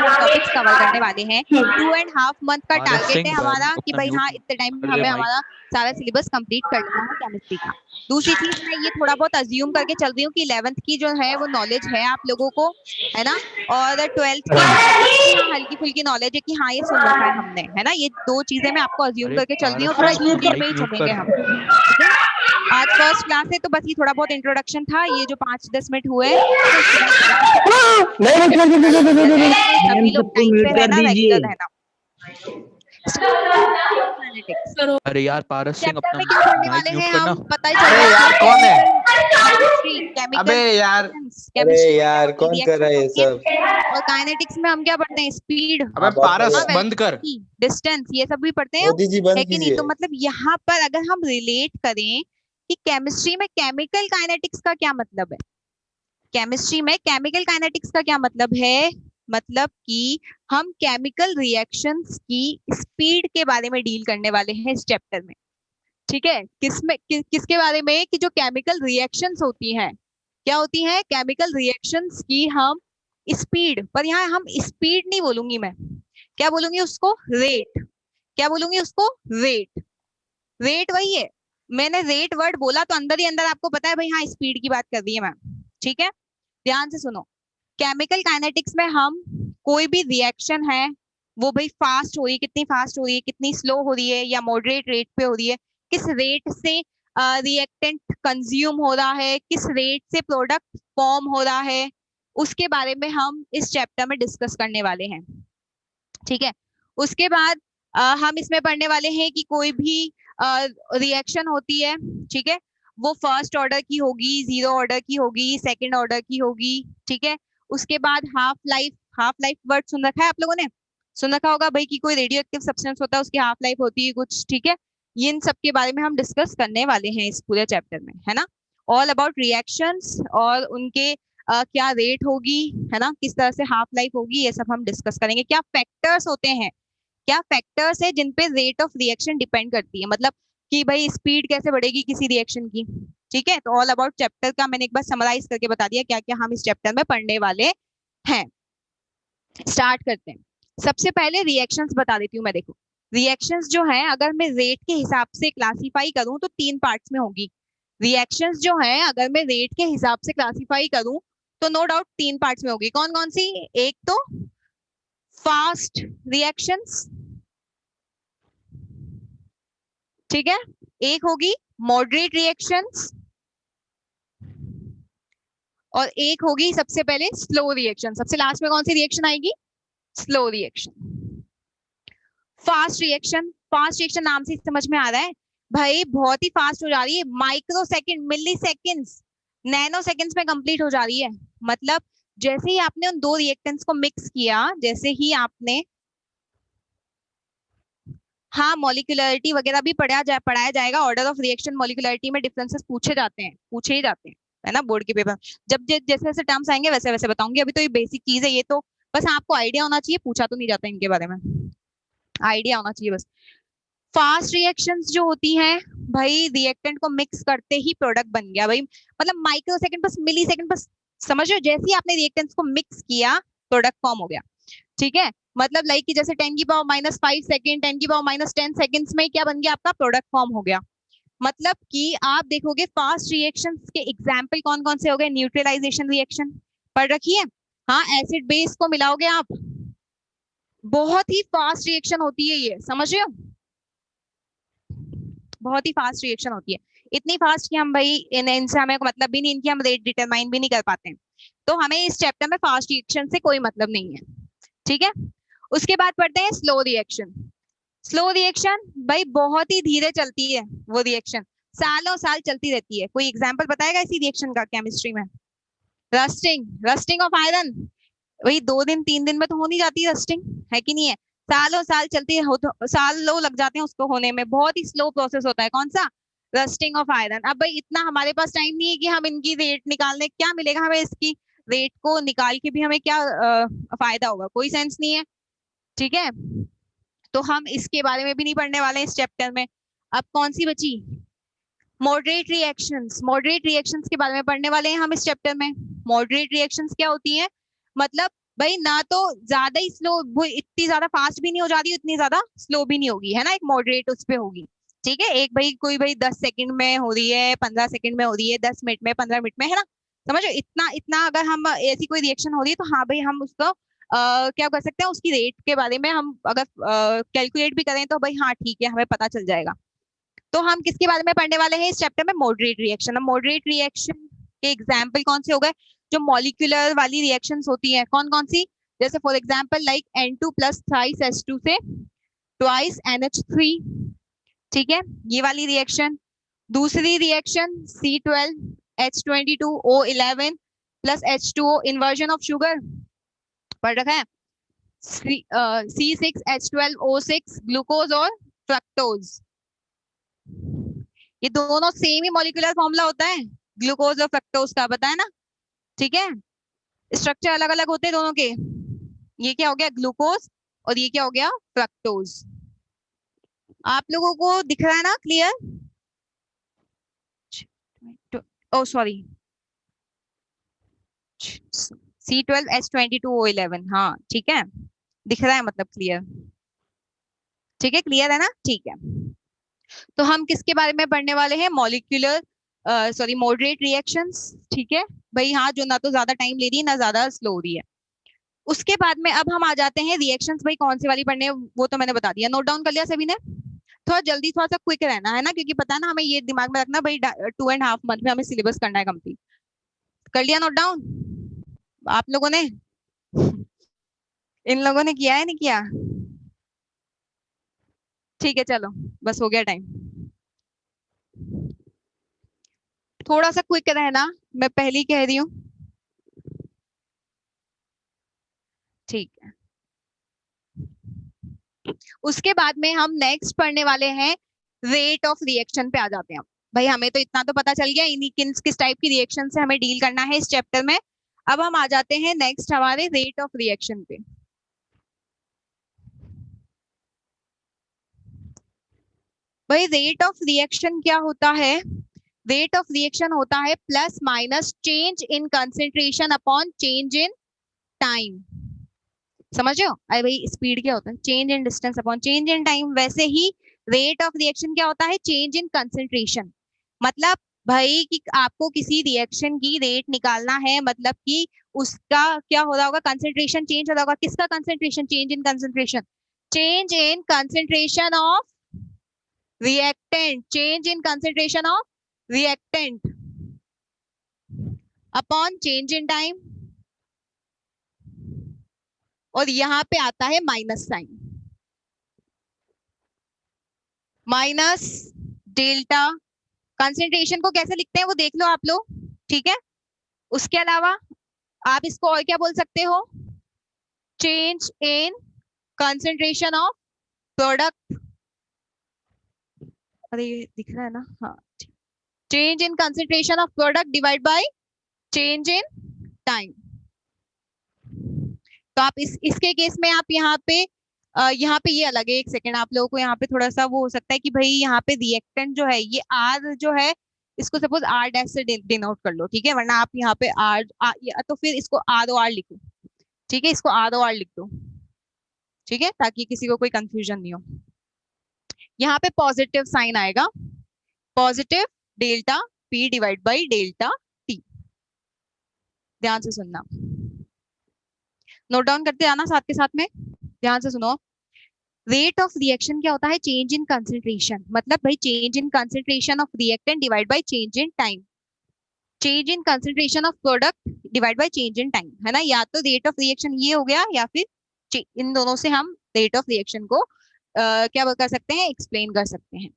Topics cover करने वाले हैं। 2.5 मंथ का पारस टारगेट है सिंह हमारा कि अपना भाई हाँ म्यूट इतने टाइम में कर दे हमें माइक। हमारा सारा सिलेबस कंप्लीट कर लेना है केमिस्ट्री का। दूसरी चीज मैं ये थोड़ा बहुत अज्यूम करके चल रही हूँ कि 11th की जो है वो नॉलेज है आप लोगों को, है ना, और 12th की भी हाँ हल्की फुल्की नॉलेज है कि हाँ ये सुन रखा है हमने, है ना। ये दो चीजें मैं आपको अज्यूम अरे करके चल रही हूँ, पारस थोड़ा सिंह अपना स्पीड में माइक ही म्यूट चलेंगे कर। हम, ठीक है। आज फर्स्ट क्लास है तो बस ये थोड़ा बहुत इंट्रोडक्शन था, ये जो 5-10 मिनट हुए हैं तो उसके बाद सभी लोग सबको टाइम म्यूट पे कर रहना, दीजिए। रेगुलर रहना। Analytics। अरे यार पारस सिंह चैप्टर अपना में क्या पढ़ने माइक वाले म्यूट हैं करना। हम, पता ही चल अरे रहा यार है, कौन है? केमिकल अबे केमिकल यार, अरे केमिस्ट्री में क्या यार होती है, कौन कर रिएक्शन रहा है ये होती है। सब? और काइनेटिक्स में हम क्या पढ़ते हैं, स्पीड, अबे हाँ बहुत पारस हाँ बढ़िया। बंद कर। वेलोसिटी, डिस्टेंस, ये सब भी पढ़ते हैं हम, मोदी जी है बंद कि नहीं। तो कीजिए। मतलब यहाँ पर अगर हम रिलेट करें कि केमिस्ट्री में केमिकल काइनेटिक्स का क्या मतलब है, केमिस्ट्री में केमिकल काइनेटिक्स का क्या मतलब है, मतलब कि हम केमिकल रिएक्शंस की स्पीड के बारे में डील करने वाले हैं इस चैप्टर में, ठीक है। किसके बारे में, कि जो केमिकल रिएक्शंस होती हैं, क्या होती हैं, केमिकल रिएक्शंस की हम स्पीड, पर यहाँ हम स्पीड नहीं बोलूंगी मैं, क्या बोलूंगी उसको, रेट, क्या बोलूंगी उसको, रेट। रेट वही है, मैंने रेट वर्ड बोला तो अंदर ही अंदर आपको पता है भाई हाँ स्पीड की बात कर रही है मैम, ठीक है। ध्यान से सुनो, केमिकल काइनेटिक्स में हम कोई भी रिएक्शन है वो भाई फास्ट हो रही है, कितनी फास्ट हो रही है, कितनी स्लो हो रही है, या मॉडरेट रेट पे हो रही है, किस रेट से रिएक्टेंट कंज्यूम हो रहा है, किस रेट से प्रोडक्ट फॉर्म हो रहा है, उसके बारे में हम इस चैप्टर में डिस्कस करने वाले हैं, ठीक है। उसके बाद हम इसमें पढ़ने वाले हैं कि कोई भी रिएक्शन होती है, ठीक है, वो फर्स्ट ऑर्डर की होगी, जीरो ऑर्डर की होगी, सेकंड ऑर्डर की होगी, ठीक है। उसके बाद हाफ लाइफ वर्ड सुन रखा है आप लोगों ने, सुन रखा होगा भाई कि कोई रेडियो एक्टिव सब्सटेंस होता है उसकी हाफ लाइफ होती है कुछ, ठीक है। इन सब के बारे में हम डिस्कस करने वाले हैं इस पूरे चैप्टर में, है ना। ऑल अबाउट रिएक्शंस और उनके क्या रेट होगी, है ना, किस तरह से हाफ लाइफ होगी, ये सब हम डिस्कस करेंगे। क्या फैक्टर्स होते हैं, क्या फैक्टर्स है जिन पे रेट ऑफ रिएक्शन डिपेंड करती है, मतलब कि भाई स्पीड कैसे बढ़ेगी किसी रिएक्शन की, ठीक है। तो ऑल अबाउट चैप्टर का मैंने एक बार समराइज करके बता दिया क्या क्या हम इस चैप्टर में पढ़ने वाले हैं। स्टार्ट करते हैं। सबसे पहले रिएक्शंस बता देती हूँ मैं, देखो रिएक्शंस जो है अगर मैं रेट के हिसाब से क्लासीफाई करूं तो 3 पार्ट्स में होगी। रिएक्शंस जो है अगर मैं रेट के हिसाब से क्लासीफाई करूं तो नो डाउट 3 पार्ट्स में होगी। कौन कौन सी, एक तो फास्ट रिएक्शंस, ठीक है, एक होगी मॉडरेट रिएक्शंस, और एक होगी सबसे पहले स्लो रिएक्शन। सबसे लास्ट में कौन सी रिएक्शन आएगी, स्लो रिएक्शन। फास्ट रिएक्शन नाम से समझ में आ रहा है भाई, बहुत ही फास्ट हो जा रही है, माइक्रो सेकेंड, मिली सेकेंड्स, नैनो सेकेंड्स में कंप्लीट हो जा रही है। मतलब जैसे ही आपने उन दो रिएक्टेंट्स को मिक्स किया, जैसे ही आपने, हाँ मॉलिक्यूलरिटी वगैरह भी पढ़ाया जाएगा, ऑर्डर ऑफ रिएक्शन मॉलिक्यूलरिटी में डिफरेंसेस पूछे जाते हैं, पूछे ही जाते हैं, है ना, बोर्ड के पेपर। जब जैसे जैसे टर्म्स आएंगे वैसे वैसे बताऊंगी, अभी तो ये बेसिक चीज है, ये तो बस आपको आइडिया होना चाहिए, पूछा तो नहीं जाता इनके बारे में, आइडिया होना चाहिए बस। फास्ट रिएक्शंस जो होती हैं भाई, रिएक्टेंट को मिक्स करते ही प्रोडक्ट बन गया भाई, मतलब माइक्रो सेकंड बस, मिली सेकंड बस, समझ रहे हो, जैसे ही आपने रिएक्टेंट्स को मिक्स किया प्रोडक्ट फॉर्म हो गया, ठीक है। मतलब लाइक कि जैसे 10⁻⁻5 सेकंड, 10⁻10 सेकंड्स में क्या बन गया, आपका प्रोडक्ट फॉर्म हो गया। मतलब कि आप देखोगे फास्ट रिएक्शंस के एग्जांपल कौन कौन से हो गए, न्यूट्रलाइजेशन रिएक्शन पढ़ रखी है, हाँ एसिड बेस को मिलाओगे आप, बहुत ही फास्ट रिएक्शन होती है ये, समझ रहे हो, बहुत ही फास्ट रिएक्शन होती है, इतनी फास्ट कि हम भाई इनसे हमें मतलब भी नहीं, इनकी हम रेट डिटरमाइन भी नहीं कर पाते हैं। तो हमें इस चैप्टर में फास्ट रिएक्शन से कोई मतलब नहीं है, ठीक है। उसके बाद पढ़ते हैं स्लो रिएक्शन। स्लो रिएक्शन भाई बहुत ही धीरे चलती है वो रिएक्शन, सालों साल चलती रहती है। कोई एग्जांपल बताएगा इसी रिएक्शन का केमिस्ट्री में, रस्टिंग, रस्टिंग ऑफ आयरन, वही 2 दिन 3 दिन में तो हो नहीं जाती रस्टिंग, है कि नहीं है, सालों साल चलती है, सालों लग जाते हैं उसको होने में, बहुत ही स्लो प्रोसेस होता है, कौन सा, रस्टिंग ऑफ आयरन। अब भाई इतना हमारे पास टाइम नहीं है कि हम इनकी रेट निकालने, क्या मिलेगा हमें इसकी रेट को निकाल के भी हमें क्या फायदा होगा, कोई सेंस नहीं है, ठीक है। तो हम इसके बारे में भी नहीं पढ़ने वाले इस चैप्टर में। अब कौन सी बची, मॉडरेट रिएक्शंस, मॉडरेट रिएक्शंस के बारे में पढ़ने वाले हैं हम इस चैप्टर में। मॉडरेट रिएक्शंस क्या होती हैं, मतलब भाई ना तो ज्यादा ही स्लो, वो इतनी ज्यादा फास्ट भी नहीं हो जाती, उतनी ज्यादा स्लो भी नहीं होगी, है ना, एक मॉडरेट उस पे होगी। ठीक है, एक भाई कोई भाई 10 सेकंड में हो रही है, 15 सेकंड में हो रही है, 10 मिनट में, 15 मिनट में, है ना। समझो, इतना इतना अगर हम ऐसी कोई रिएक्शन हो रही है तो हाँ भाई हम उसको क्या कर सकते हैं, उसकी रेट के बारे में हम अगर कैलकुलेट भी करें तो भाई हाँ ठीक है, हमें पता चल जाएगा। तो हम किसके बारे में पढ़ने वाले हैं इस चैप्टर में? Moderate reaction. अब मॉडरेट रिएक्शन के एग्जाम्पल कौन से हो गए? जो मॉलिक्यूलर वाली रिएक्शंस होती हैं, कौन कौन सी? जैसे for example like N2 plus thrice H2 से ट्वाइस NH3। ठीक है, ये वाली रिएक्शन। दूसरी reaction C12H22O11 plus H2O, inversion of sugar, पढ़ रखा है। C6H12O6 ग्लूकोज और फ्रक्टोज। ये दोनों सेम ही मॉलिक्यूलर फॉर्मूला होता है ग्लूकोज और फ्रक्टोज का, पता है ना। ठीक है, स्ट्रक्चर अलग अलग होते हैं दोनों के। ये क्या हो गया ग्लूकोज, और ये क्या हो गया फ्रक्टोज। आप लोगों को दिख रहा है ना क्लियर? ओ सॉरी, C12H22O11, हाँ ठीक है, दिख रहा है मतलब क्लियर। ठीक है, क्लियर है ना, ठीक है। तो हम किसके बारे में पढ़ने वाले हैं? Molecular sorry moderate reactions. ठीक है भाई, हाँ, जो ना तो ज्यादा टाइम ले रही है ना ज्यादा स्लो हो रही है। उसके बाद में अब हम आ जाते हैं रिएक्शंस, भाई कौन सी वाली पढ़ने हैं वो तो मैंने बता दिया, नोट डाउन कर लिया सभी ने। थोड़ा जल्दी, थोड़ा सा क्विक रहना है ना, क्योंकि पता है ना हमें, ये दिमाग में रखना भाई 2.5 मंथ में हमें सिलेबस करना है कंप्लीट। कर लिया नोट डाउन आप लोगों ने? इन लोगों ने किया है नहीं किया? ठीक है चलो, बस हो गया टाइम। थोड़ा सा क्विक रहना, मैं पहली कह रही हूँ। ठीक है, उसके बाद में हम नेक्स्ट पढ़ने वाले हैं, रेट ऑफ रिएक्शन पे आ जाते हैं। भाई हमें तो इतना तो पता चल गया इन्हीं किस टाइप की रिएक्शन से हमें डील करना है इस चैप्टर में। अब हम आ जाते हैं नेक्स्ट हमारे रेट ऑफ रिएक्शन पे। भाई रेट ऑफ रिएक्शन क्या होता है? रेट ऑफ रिएक्शन होता है plus minus change in concentration upon change in time. समझ रहे हो? अरे भाई स्पीड क्या होता है? Change in distance upon change in time. वैसे ही रेट ऑफ रिएक्शन क्या होता है? Change in concentration. मतलब भाई कि आपको किसी रिएक्शन की रेट निकालना है, मतलब कि उसका क्या हो रहा होगा? कंसेंट्रेशन चेंज हो रहा होगा। किसका concentration? Change in concentration. Change in concentration of reactant, change in concentration of reactant upon change in time. और यहां पे आता है minus sign, minus delta. Concentration को कैसे लिखते हैं वो देख लो आप लोग। ठीक है, उसके अलावा आप इसको और क्या बोल सकते हो? Change in concentration of product. अरे ये दिख रहा है ना, हाँ। Change in concentration of product divide by change in time. तो आप इसके केस में आप यहाँ पे ये अलग है। एक सेकेंड, आप लोगों को यहाँ पे थोड़ा सा वो हो सकता है कि भाई यहाँ पे रिएक्टेंट जो है ये आर जो है, इसको सपोज आर डैश से डिनोट कर लो। ठीक है, वरना आप यहाँ पे तो फिर इसको आर ओ आर लिखो। ठीक है, इसको आर ओ आर लिख दो। ठीक है, ताकि किसी को कोई कंफ्यूजन नहीं हो। यहाँ पे पॉजिटिव साइन आएगा, positive delta P divide by delta T. ध्यान से सुनना, नोट डाउन करते जाना साथ के साथ में, ध्यान से सुनो। रेट ऑफ रिएक्शन क्या होता है? Change in concentration. मतलब भाई change in concentration of reactant divide by change in time. Change in concentration of product divide by change in time, है ना। या तो रेट ऑफ रिएक्शन ये हो गया, या फिर इन दोनों से हम रेट ऑफ रिएक्शन को क्या कर सकते हैं? एक्सप्लेन कर सकते हैं।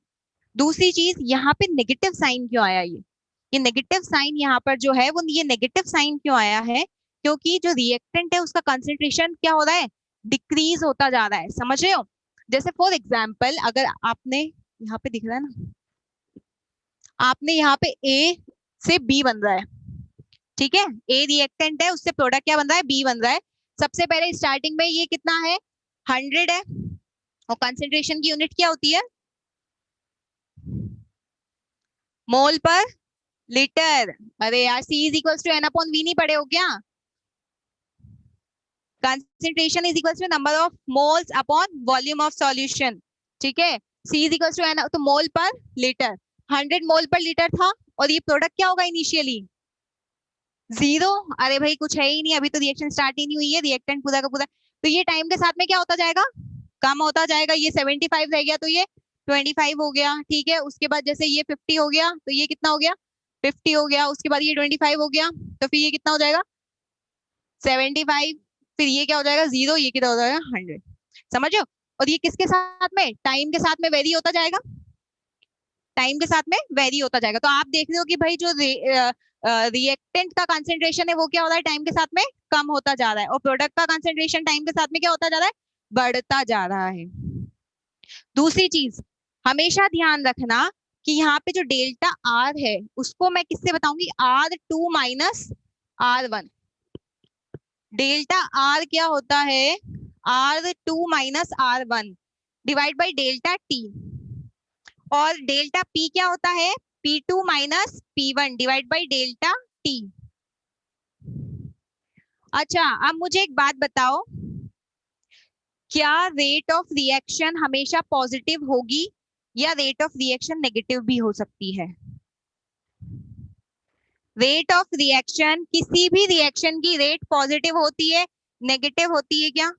दूसरी चीज, यहाँ पे नेगेटिव साइन क्यों आया? ये नेगेटिव साइन यहाँ पर जो है वो, ये नेगेटिव साइन क्यों आया है? क्योंकि जो रिएक्टेंट है उसका कंसेंट्रेशन क्या हो रहा है? डिक्रीज होता जा रहा है। समझ रहे हो? जैसे फॉर एग्जाम्पल, अगर आपने यहाँ पे दिख रहा है ना, आपने यहाँ पे ए से बी बन रहा है। ठीक है, ए रिएक्टेंट है, उससे प्रोडक्ट क्या बन रहा है? बी बन रहा है। सबसे पहले स्टार्टिंग में ये कितना है? 100 है, और कंसेंट्रेशन की यूनिट क्या होती है? मोल पर लीटर। अरे यार, C is equal to N upon V नहीं पढ़े हो क्या? Concentration is equal to number of moles upon volume of solution, ठीक है। C is equal to N, तो मोल पर लीटर, 100 मोल पर लीटर था, और ये प्रोडक्ट क्या होगा इनिशियली, 0। अरे भाई कुछ है ही नहीं, अभी तो रिएक्शन स्टार्ट ही नहीं हुई है, रिएक्टेंट पूरा का पूरा, तो ये टाइम के साथ में क्या होता जाएगा, कम होता जाएगा। ये 75 रह गया तो ये 25 हो गया, ठीक है। उसके बाद जैसे ये 50 हो गया तो ये कितना हो गया, 50 हो गया। उसके बाद ये 25 हो गया तो फिर ये कितना हो जाएगा, 75। फिर ये क्या हो जाएगा, 0, ये कितना हो जाएगा, 100। समझ रहे हो। और ये किसके साथ में, टाइम के साथ में वेरी होता जाएगा, टाइम के साथ में वेरी होता जाएगा। तो आप देख रहे हो कि भाई जो रिएक्टेंट का कंसेंट्रेशन है वो क्या हो रहा है, टाइम के साथ में कम होता जा रहा है, और प्रोडक्ट का कंसेंट्रेशन टाइम के साथ में क्या होता जा रहा है, बढ़ता जा रहा है। दूसरी चीज हमेशा ध्यान रखना कि यहाँ पे जो डेल्टा आर है उसको मैं किससे बताऊंगी, R2 minus R1। Delta R क्या होता है, R2 minus R1 divide by delta T, और डेल्टा पी क्या होता है, P2 minus P1 divide by delta T. अच्छा अब मुझे एक बात बताओ, क्या रेट ऑफ रिएक्शन हमेशा पॉजिटिव होगी या रेट ऑफ रिएक्शन नेगेटिव भी हो सकती है। रेट ऑफ रिएक्शन, किसी भी रिएक्शन की रेट पॉजिटिव होती है, नेगेटिव होती है क्या,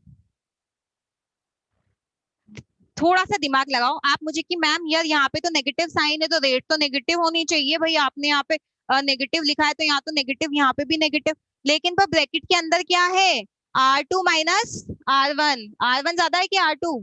थोड़ा सा दिमाग लगाओ आप मुझे कि मैम यार यहाँ पे तो नेगेटिव साइन है तो रेट तो नेगेटिव होनी चाहिए, भाई आपने यहाँ पे नेगेटिव लिखा है तो यहाँ तो नेगेटिव, यहाँ पे भी नेगेटिव, लेकिन पर ब्रैकेट के अंदर क्या है, R2 माइनस R1। R1 ज्यादा है कि R2,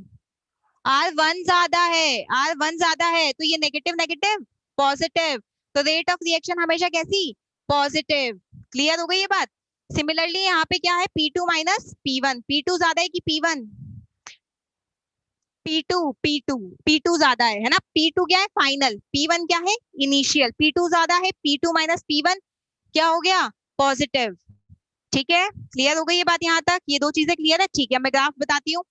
R1 ज्यादा है, R1 ज्यादा है, तो ये नेगेटिव नेगेटिव पॉजिटिव, तो रेट ऑफ रिएक्शन हमेशा कैसी, पॉजिटिव। क्लियर हो गई ये बात। सिमिलरली यहाँ पे क्या है, P2 माइनस P1, P2 ज्यादा है कि P1, P2 P2 P2 ज्यादा है ना, P2 क्या है फाइनल, P1 क्या है इनिशियल, P2 ज्यादा है, P2 माइनस P1 क्या हो गया, पॉजिटिव। ठीक है, क्लियर हो गई ये बात यहाँ तक, ये दो चीजें क्लियर है, ठीक है। मैं ग्राफ बताती हूँ,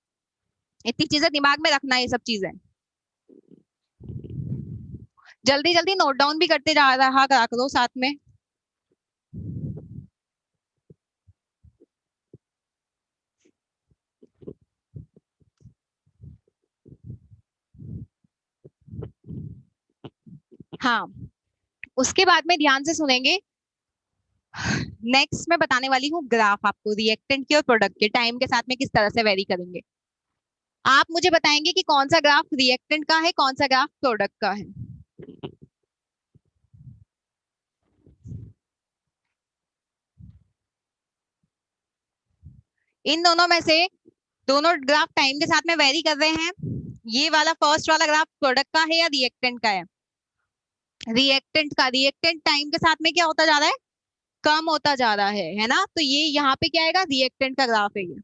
इतनी चीजें दिमाग में रखना, ये सब चीजें जल्दी जल्दी नोट डाउन भी करते जा रहा करो साथ में। हाँ, उसके बाद में ध्यान से सुनेंगे। नेक्स्ट मैं बताने वाली हूँ ग्राफ आपको, रिएक्टेंट के और प्रोडक्ट के टाइम के साथ में किस तरह से वेरी करेंगे। आप मुझे बताएंगे कि कौन सा ग्राफ रिएक्टेंट का है, कौन सा ग्राफ प्रोडक्ट का है। इन दोनों में से दोनों ग्राफ टाइम के साथ में वेरी कर रहे हैं, ये वाला फर्स्ट वाला ग्राफ प्रोडक्ट का है या रिएक्टेंट का है, रिएक्टेंट का। रिएक्टेंट टाइम के साथ में क्या होता जा रहा है, कम होता जा रहा है ना, तो ये यहाँ पे क्या आएगा, रिएक्टेंट का ग्राफ है ये।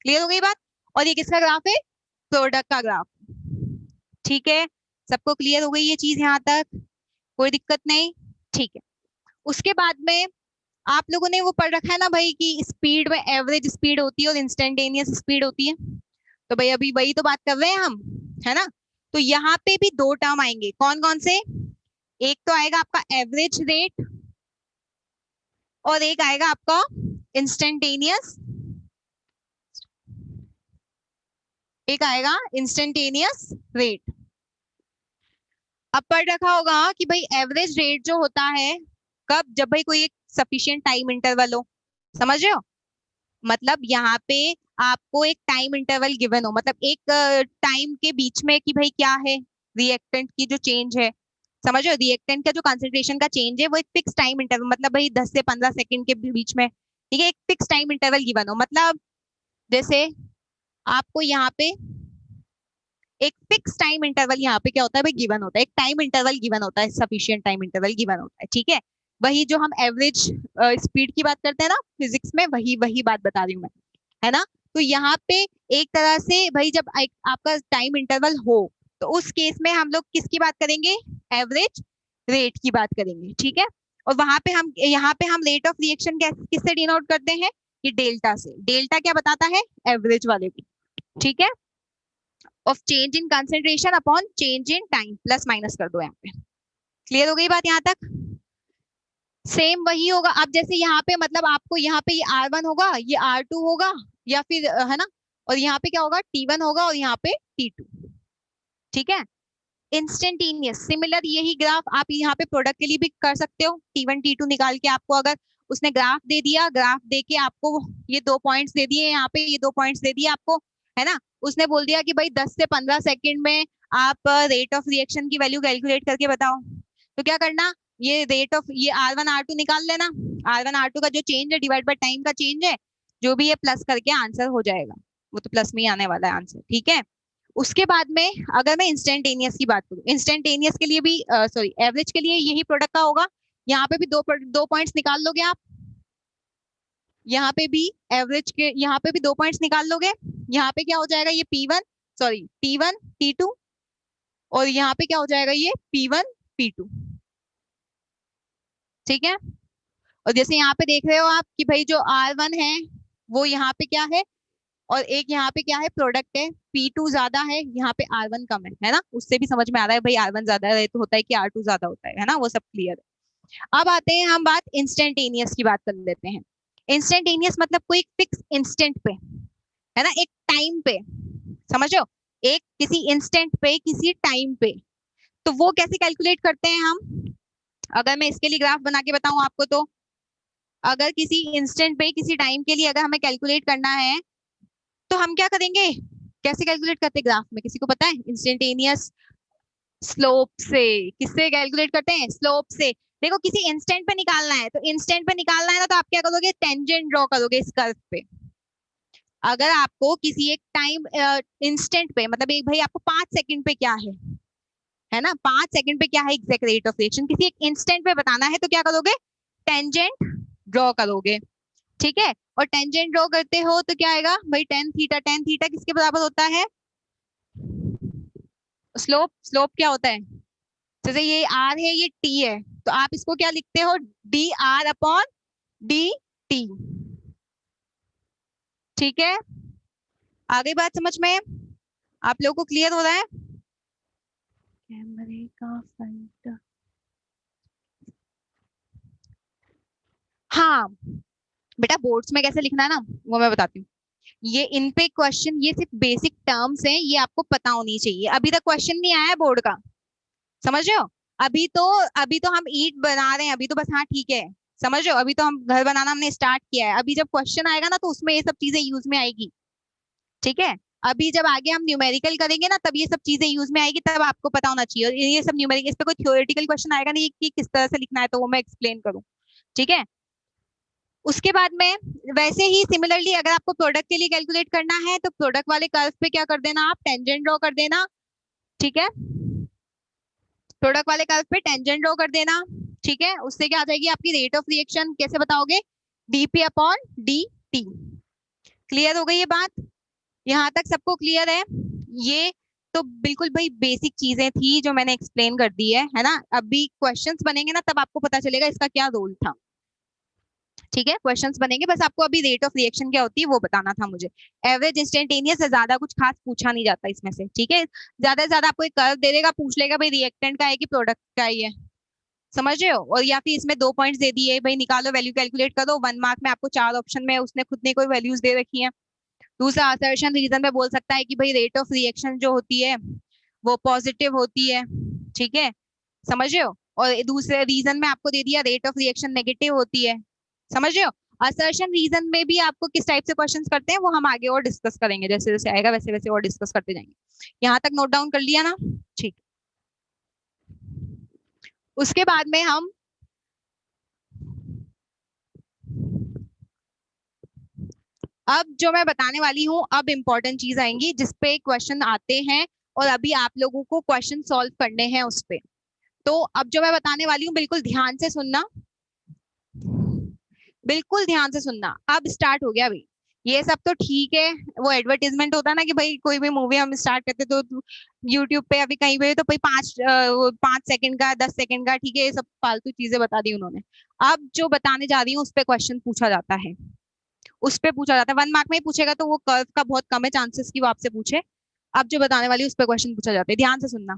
क्लियर हो गई बात। और ये किसका ग्राफ है, प्रोडक्ट का ग्राफ। ठीक है, सबको क्लियर हो गई ये चीज यहाँ तक, कोई दिक्कत नहीं, ठीक है। उसके बाद में आप लोगों ने वो पढ़ रखा है ना भाई कि स्पीड में एवरेज स्पीड होती है और इंस्टेंटेनियस स्पीड होती है, तो भाई अभी वही तो बात कर रहे हैं हम, है ना। तो यहाँ पे भी दो टर्म आएंगे, कौन कौन से, एक तो आएगा आपका एवरेज रेट और एक आएगा आपका इंस्टेंटेनियस, एक आएगा इंस्टेंटेनियस रेट। अब पढ़ रखा होगा कि भाई एवरेज रेट जो होता है कब, जब भाई कोई एक सफिशिएंट टाइम इंटरवल हो, समझ रहे हो, मतलब यहाँ पे आपको एक टाइम इंटरवल गिवन हो, मतलब एक टाइम के बीच में कि भाई क्या है, रिएक्टेंट की जो चेंज है, समझ रहे हो, रिएक्टेंट का जो कंसेंट्रेशन का चेंज है वो एक फिक्स टाइम इंटरवल, मतलब भाई 10 से 15 सेकंड के बीच में, ठीक है, एक फिक्स टाइम इंटरवल गिवन हो, मतलब जैसे आपको यहाँ पे एक फिक्स टाइम इंटरवल यहाँ पे क्या होता है भाई, गिवन होता है, एक टाइम इंटरवल गिवन होता है, सफिशिएंट टाइम इंटरवल गिवन होता है, ठीक है। वही जो हम एवरेज स्पीड की बात करते हैं ना फिजिक्स में, वही वही बात बता रही हूँ मैं, है ना। तो यहाँ पे एक तरह से भाई जब आपका टाइम इंटरवल हो तो उस केस में हम लोग किसकी बात करेंगे, एवरेज रेट की बात करेंगे, ठीक है। और वहां पे हम, यहाँ पे हम रेट ऑफ रिएक्शन किससे डिनोट करते हैं, ये डेल्टा से। डेल्टा क्या बताता है, एवरेज वाले को, ठीक है, of change in concentration upon change in time, plus minus कर दो यहाँ पे। क्लियर हो गई बात यहाँ तक। सेम वही होगा, अब जैसे यहाँ पे मतलब आपको यहाँ पे ये R1 होगा, ये R2 होगा, या फिर है ना, और यहाँ पे क्या होगा, T1 होगा और यहाँ पे T2। ठीक है, इंस्टेंटेनियस सिमिलर यही ग्राफ आप यहाँ पे प्रोडक्ट के लिए भी कर सकते हो। T1 T2 निकाल के आपको अगर उसने ग्राफ दे दिया, ग्राफ दे के आपको ये 2 पॉइंट्स दे दिए, यहाँ पे ये 2 पॉइंट्स दे दिए आपको, है ना, उसने बोल दिया कि भाई 10 से 15 सेकंड में आप रेट ऑफ रिएक्शन की वैल्यू कैलकुलेट करके बताओ। तो क्या करना, ये रेट ऑफ ये R1 R2 निकाल लेना, R1 R2 का जो चेंज है डिवाइड बाय टाइम का चेंज है, जो भी ये प्लस करके आंसर हो जाएगा, वो तो प्लस में ही आने वाला है आंसर। ठीक है, उसके बाद में अगर मैं इंस्टेंटेनियस की बात करूं, इंस्टेंटेनियस के लिए भी सॉरी एवरेज के लिए यही प्रोडक्ट का होगा। यहाँ पे भी दो पॉइंट्स निकाल लोगे आप, यहाँ पे भी एवरेज के यहाँ पे भी 2 पॉइंट्स निकाल लोगे। यहाँ पे क्या हो जाएगा, ये P1 सॉरी T1 T2, और यहाँ पे क्या हो जाएगा, ये P1 P2। ठीक है, और जैसे यहाँ पे देख रहे हो आप कि भाई जो R1 है वो यहाँ पे क्या है, और एक यहाँ पे क्या है, प्रोडक्ट है, P2 ज्यादा है, यहाँ पे R1 कम है ना, उससे भी समझ में आ रहा है भाई R1 ज्यादा है तो होता है कि R2 ज्यादा होता है ना, वो सब क्लियर है। अब आते हैं हम बात इंस्टेंटेनियस की बात कर लेते हैं। इंस्टेंटेनियस मतलब कोई फिक्स इंस्टेंट पे, है ना, एक टाइम पे, समझ रहे हो, एक किसी इंस्टेंट पे किसी टाइम पे। तो वो कैसे कैलकुलेट करते हैं हम, अगर मैं इसके लिए ग्राफ बना के बताऊं आपको, तो अगर किसी इंस्टेंट पे किसी टाइम के लिए अगर हमें कैलकुलेट करना है तो हम क्या करेंगे, कैसे कैलकुलेट करते हैं ग्राफ में, किसी को पता है, इंस्टेंटेनियस स्लोप से, किससे कैलकुलेट करते हैं, स्लोप से। देखो किसी इंस्टेंट पे निकालना है, तो इंस्टेंट पे निकालना है ना, तो आप क्या करोगे, टेंजेंट ड्रॉ करोगे इस कर्व पे। अगर आपको किसी एक टाइम इंस्टेंट पे, मतलब एक भाई आपको 5 सेकंड पे क्या है ना, 5 सेकंड पे क्या है एग्जैक्ट रेट ऑफ रिएक्शन, किसी एक इंस्टेंट पे बताना है, तो क्या करोगे, टेंजेंट ड्रॉ करोगे। ठीक है, और टेंजेंट ड्रॉ करते हो तो क्या आएगा भाई, टेन थीटा किसके बराबर होता है, स्लोप, स्लोप क्या होता है, जैसे ये आर है ये टी है, तो आप इसको क्या लिखते हो, dr/dt। ठीक है, आगे बात समझ में, आप लोगों को क्लियर हो रहा है। कैमरे का फ्रंट, हाँ बेटा बोर्ड्स में कैसे लिखना है ना, वो मैं बताती हूँ। ये इन पे क्वेश्चन, ये सिर्फ बेसिक टर्म्स हैं, ये आपको पता होनी चाहिए। अभी तक क्वेश्चन नहीं आया है बोर्ड का, समझ रहे हो, अभी तो अभी तो हम ईंट बना रहे हैं, अभी तो बस, हाँ ठीक है, समझ रहे हो, अभी तो हम घर बनाना हमने स्टार्ट किया है, अभी जब क्वेश्चन आएगा ना तो उसमें ये सब चीजें यूज में आएगी। ठीक है, अभी जब आगे हम न्यूमेरिकल करेंगे ना, तब ये सब चीजें यूज में आएगी, तब आपको पता होना चाहिए, और ये सब न्यूमेरिकल, इस पे कोई थ्योरेटिकल क्वेश्चन आएगा नहीं कि किस तरह से लिखना है, तो वो मैं एक्सप्लेन करूँ। ठीक है, उसके बाद में वैसे ही सिमिलरली अगर आपको प्रोडक्ट के लिए कैलकुलेट करना है, तो प्रोडक्ट वाले कर्व पे क्या कर देना, आप टेंजेंट ड्रॉ कर देना। ठीक है, प्रोडक्ट वाले कर्व पे टेंजेंट ड्रॉ कर देना। ठीक है, उससे क्या आ जाएगी आपकी रेट ऑफ रिएक्शन, कैसे बताओगे, dp/dt। क्लियर हो गई ये बात, यहाँ तक सबको क्लियर है। ये तो बिल्कुल भाई बेसिक चीजें थी जो मैंने एक्सप्लेन कर दी है ना, अभी क्वेश्चंस बनेंगे ना तब आपको पता चलेगा इसका क्या रोल था। ठीक है, क्वेश्चंस बनेंगे, बस आपको अभी रेट ऑफ रिएक्शन क्या होती है वो बताना था मुझे। एवरेज इंस्टेंटेनियस से ज्यादा कुछ खास पूछा नहीं जाता इसमें से। ठीक है, ज्यादा से ज्यादा आपको एक कर्व दे देगा, पूछ लेगा भाई रिएक्टेंट का है कि प्रोडक्ट का ही है, समझ रहे हो, और या फिर इसमें 2 पॉइंट्स दे दिए भाई, निकालो वैल्यू कैलकुलेट करो, 1 मार्क में आपको 4 ऑप्शन में उसने खुद ने कोई वैल्यूज दे रखी है। दूसरा असर्शन रीजन में बोल सकता है कि भाई रेट ऑफ रिएक्शन जो होती है वो पॉजिटिव होती है। ठीक है, समझ रहे हो, और दूसरे रीजन में आपको दे दिया रेट ऑफ रिएक्शन नेगेटिव होती है, समझ रहे हो। असर्शन रीजन में भी आपको किस टाइप से क्वेश्चंस करते हैं वो हम आगे और डिस्कस करेंगे, जैसे जैसे आएगा वैसे वैसे और डिस्कस करते जाएंगे। यहाँ तक नोट डाउन कर लिया ना, ठीक। उसके बाद में हम अब जो मैं बताने वाली हूँ, अब इंपॉर्टेंट चीज आएंगी जिसपे क्वेश्चन आते हैं, और अभी आप लोगों को क्वेश्चन सॉल्व करने हैं उस पे। तो अब जो मैं बताने वाली हूँ बिल्कुल ध्यान से सुनना, बिल्कुल ध्यान से सुनना। अब स्टार्ट हो गया भाई, ये सब तो ठीक है, वो एडवर्टीजमेंट होता है ना कि भाई कोई भी मूवी हम स्टार्ट करते तो यूट्यूब पे या फिर कहीं पे तो भाई 5 सेकंड का 10 सेकंड का, ठीक है, ये सब फालतू चीजें बता दी उन्होंने। अब जो बताने जा रही हूँ उस पे क्वेश्चन पूछा जाता है, उस पे पूछा जाता है, 1 मार्क में ही पूछेगा, तो वो कर्व का बहुत कम है चांसेस की वो आपसे पूछे। अब जो बताने वाली उस पे क्वेश्चन पूछा जाता है, ध्यान से सुनना।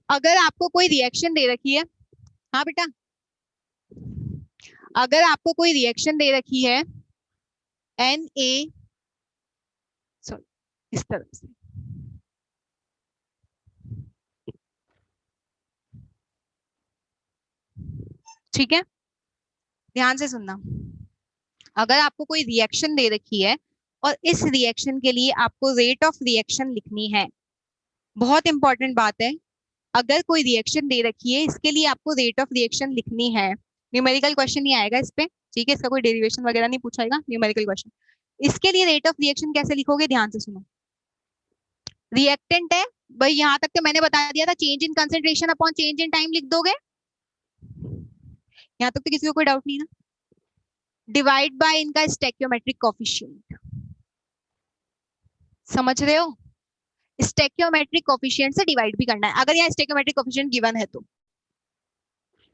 अगर आपको कोई रिएक्शन दे रखी है, हाँ बेटा, अगर आपको कोई रिएक्शन दे रखी है Na, सॉरी, इस तरह से, ठीक है। ध्यान से सुनना, अगर आपको कोई रिएक्शन दे रखी है और इस रिएक्शन के लिए आपको रेट ऑफ रिएक्शन लिखनी है, बहुत इंपॉर्टेंट बात है, अगर कोई रिएक्शन दे रखी है इसके लिए आपको रेट ऑफ रिएक्शन लिखनी है। न्यूमेरिकल क्वेश्चन नहीं आएगा इस पे, ठीक है, इसका कोई डेरिवेशन वगैरह नहीं पूछाएगा, न्यूमेरिकल क्वेश्चन। इसके लिए रेट ऑफ रिएक्शन कैसे लिखोगे, ध्यान से सुनो। रिएक्टेंट है भाई, यहां तक तो मैंने बता दिया था, change in concentration upon change in time लिख दोगे, यहां तक तो किसी को कोई डाउट नहीं ना। डिवाइड बाय इनका स्टेक्योमेट्रिक कोफिशिएंट, समझ रहे हो, स्टेक्योमेट्रिक कोफिशिएंट से डिवाइड भी करना है, अगर यहाँ स्टेक्योमेट्रिक कोफिशिएंट गिवन है तो।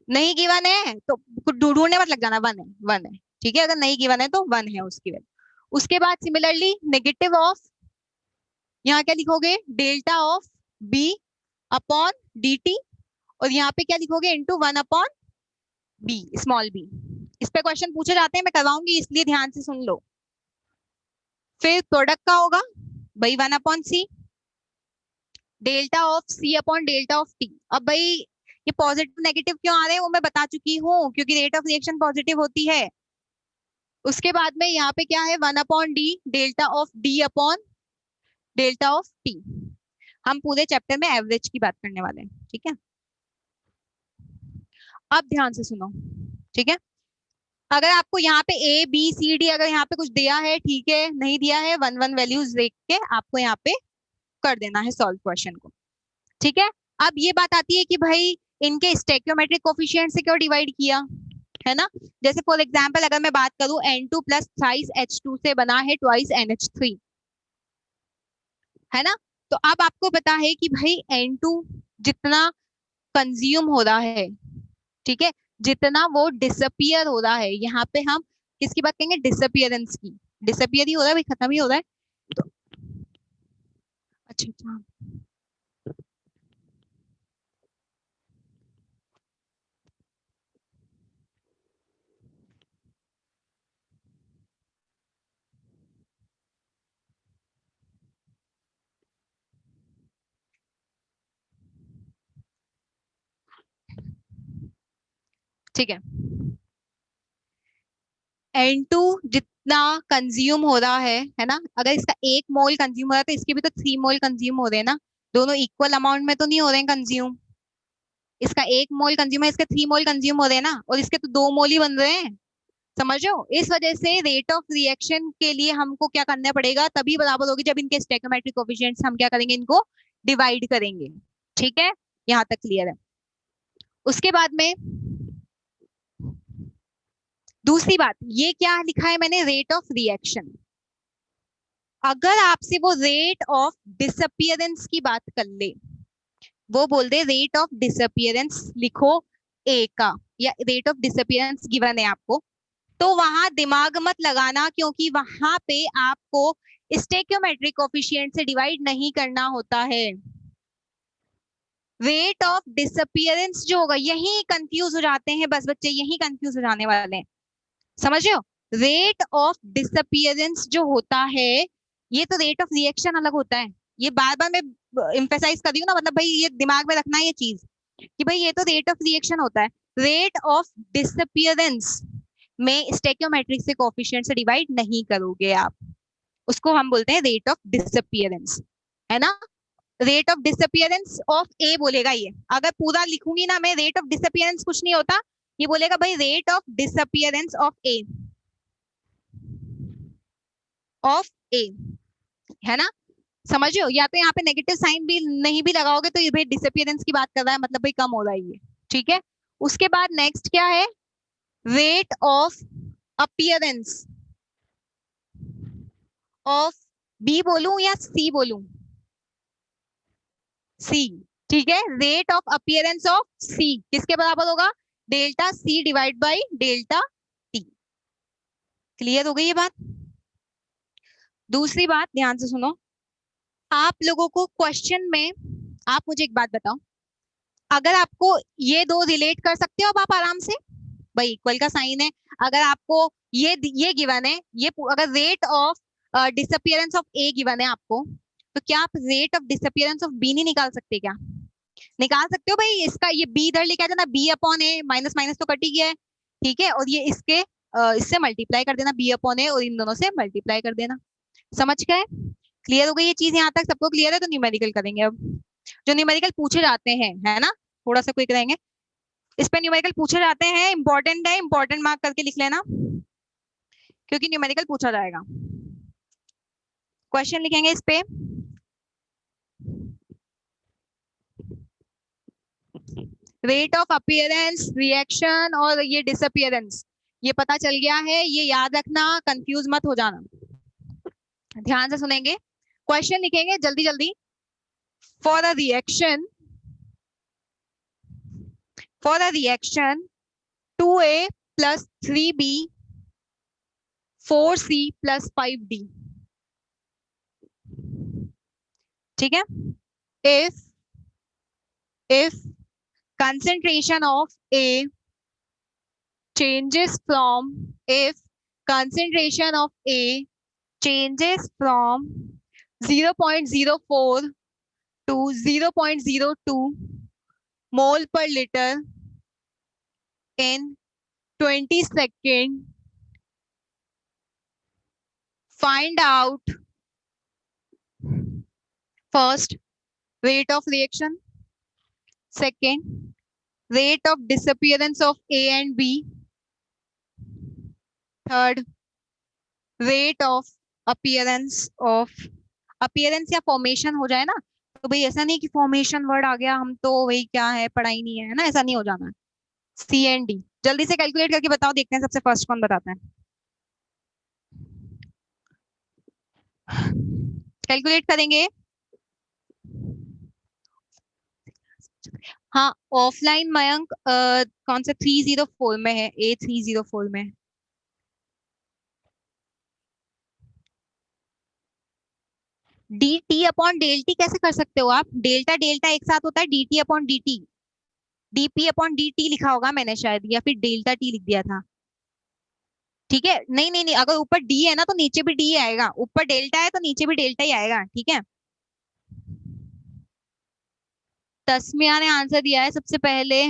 नहीं गिवन है तो ढूंढने मत लग जाना, वन है, वन है, ठीक है, अगर नहीं गिवन है तो वन है उसकी वैल्यू। उसके बाद सिमिलरली नेगेटिव ऑफ, यहाँ क्या लिखोगे, delta of B upon D T, और यहाँ पे क्या लिखोगे, into one upon B, small B. इस पे क्वेश्चन पूछे जाते हैं, मैं करवाऊंगी, इसलिए ध्यान से सुन लो। फिर प्रोडक्ट का होगा भाई one upon C, delta of C upon delta of T. अब भाई ये पॉजिटिव नेगेटिव क्यों आ रहे हैं वो मैं बता चुकी हूँ, क्योंकि रेट ऑफ रिएक्शन पॉजिटिव होती है। उसके बाद में यहाँ पे क्या है, one upon D, delta of D upon delta of T. हम पूरे चैप्टर में एवरेज की बात करने वाले हैं, ठीक है। अब ध्यान से सुनो, ठीक है, अगर आपको यहाँ पे ए बी सी डी अगर यहाँ पे कुछ दिया है, ठीक है, नहीं दिया है, वन वन वैल्यूज देख के आपको यहाँ पे कर देना है सॉल्व क्वेश्चन को, ठीक है। अब ये बात आती है कि भाई इनके स्टेक्योमेट्रिक कोफिशिएंट से क्यों डिवाइड किया, है ना। जैसे फॉर एग्जांपल अगर मैं बात करूं N2 प्लस थ्राइस H2 से बना है ट्वाइस NH3, है ना। तो अब आपको पता है कि भाई N2 जितना कंज्यूम हो रहा है, ठीक है, जितना वो डिसअपियर हो रहा है, यहाँ पे हम किसकी बात करेंगे, डिसअपियरेंस की, डिसअपियर ही हो रहा है भाई, खत्म ही हो रहा है तो, अच्छा अच्छा, ठीक है। N2 जितना कंज्यूम हो रहा है ना, अगर इसका एक मोल कंज्यूम हो रहा है तो इसके भी तो 3 मोल कंज्यूम हो रहे हैं ना, दोनों इक्वल अमाउंट में तो नहीं हो रहे हैं कंज्यूम। इसका 1 मोल कंज्यूम है, इसके 3 मोल कंज्यूम हो रहे हैं ना, और इसके तो 2 मोल ही बन रहे हैं, समझ रहे हो। इस वजह से रेट ऑफ रिएक्शन के लिए हमको क्या करना पड़ेगा, तभी बराबर होगी जब इनके स्टेक्योमेट्रिक कोफिशिएंट्स हम क्या करेंगे, इनको डिवाइड करेंगे, ठीक है, यहाँ तक क्लियर है। उसके बाद में दूसरी बात, ये क्या लिखा है मैंने, रेट ऑफ रिएक्शन। अगर आपसे वो रेट ऑफ डिसअपियरेंस की बात कर ले, वो बोल दे रेट ऑफ डिसअपियरेंस लिखो ए का, या रेट ऑफ डिसअपियरेंस गिवन है आपको, तो वहां दिमाग मत लगाना, क्योंकि वहां पे आपको स्टेक्योमेट्रिक कोफिशिएंट से डिवाइड नहीं करना होता है। रेट ऑफ डिसअपियरेंस जो होगा, यही कंफ्यूज हो जाते हैं बस बच्चे, यही कंफ्यूज हो जाने वाले हैं, समझ रहे हो। रेट ऑफ डिसअपियरेंस जो होता है, ये तो रेट ऑफ रिएक्शन अलग होता है, ये बार बार मैं एम्फेसाइज कर रही हूँ ना, मतलब भाई ये दिमाग में रखना है ये चीज, कि भाई ये तो रेट ऑफ रिएक्शन होता है, रेट ऑफ डिसअपियरेंस में स्टेक्योमेट्रिक से कोफिशिएंट से डिवाइड नहीं करोगे आप, उसको हम बोलते हैं रेट ऑफ डिसअपियरेंस, है ना। रेट ऑफ डिसअपियरेंस ऑफ ए बोलेगा ये, अगर पूरा लिखूंगी ना मैं, रेट ऑफ डिसअपियरेंस कुछ नहीं होता, ये बोलेगा भाई rate of disappearance of A, of A, है ना, समझ रहे हो। या तो यहाँ पे नेगेटिव साइन भी नहीं भी लगाओगे तो ये भाई डिसअपियरेंस की बात कर रहा है, मतलब भाई कम हो रहा है ये, ठीक है। उसके बाद नेक्स्ट क्या है, rate of appearance of B बोलूं या सी बोलूं, सी, ठीक है, rate of appearance of C किसके बराबर होगा, delta C divide by delta T. Clear हो गई ये बात। दूसरी बात ध्यान से सुनो, आप लोगों को क्वेश्चन में, आप मुझे एक बात बताओ, अगर आपको ये दो रिलेट कर सकते हो अब आप आराम से, भाई इक्वल का साइन है। अगर आपको ये गिवन है, ये अगर rate of disappearance of A given है आपको, तो क्या आप rate of disappearance of B नहीं निकाल सकते क्या? निकाल सकते हो भाई। इसका ये बी इधर लेके आ जाना, बी अपॉन ए, माइनस माइनस तो कट ही गया है, ठीक है। और ये इसके इससे मल्टीप्लाई कर देना, बी अपॉन ए, और इन दोनों से मल्टीप्लाई कर देना। समझ गए? क्लियर हो गई ये चीज? यहाँ तक सबको क्लियर है? तो न्यूमेरिकल करेंगे अब। जो न्यूमेरिकल पूछे जाते हैं, है ना, थोड़ा सा क्विक रहेंगे इस पे। न्यूमेरिकल पूछे जाते हैं, इंपॉर्टेंट है, इंपॉर्टेंट मार्क करके लिख लेना, क्योंकि न्यूमेरिकल पूछा जाएगा। क्वेश्चन लिखेंगे इस पे। रेट ऑफ अपीयरेंस, रिएक्शन और ये डिसअपियरेंस, ये पता चल गया है, ये याद रखना, कंफ्यूज मत हो जाना, ध्यान से सुनेंगे। क्वेश्चन लिखेंगे जल्दी जल्दी। For a reaction, for a reaction 2a plus 3b 4c plus 5d, ठीक है। if concentration of a changes from, if concentration of a changes from 0.04 to 0.02 mole per liter in 20 seconds, find out first rate of reaction, second rate of disappearance of A and B, third rate of appearance of, appearance या formation हो जाए ना, तो भाई ऐसा नहीं कि formation word आ गया हम तो वही क्या है, पढ़ाई नहीं है ना, ऐसा नहीं हो जाना है। सी एंड डी जल्दी से कैलकुलेट करके बताओ, देखते हैं सबसे फर्स्ट कौन बताता है। कैलकुलेट करेंगे। हाँ ऑफलाइन मयंक कौन सा 304 में है, ए 304 में। D T upon del T कैसे कर सकते हो आप? डेल्टा डेल्टा एक साथ होता है, D T upon D T, DP upon D T लिखा होगा मैंने शायद, या फिर डेल्टा टी लिख दिया था। ठीक है, नहीं नहीं नहीं, अगर ऊपर डी है ना तो नीचे भी डी आएगा, ऊपर डेल्टा है तो नीचे भी डेल्टा ही आएगा, ठीक है। तस्मिया ने आंसर दिया है सबसे पहले।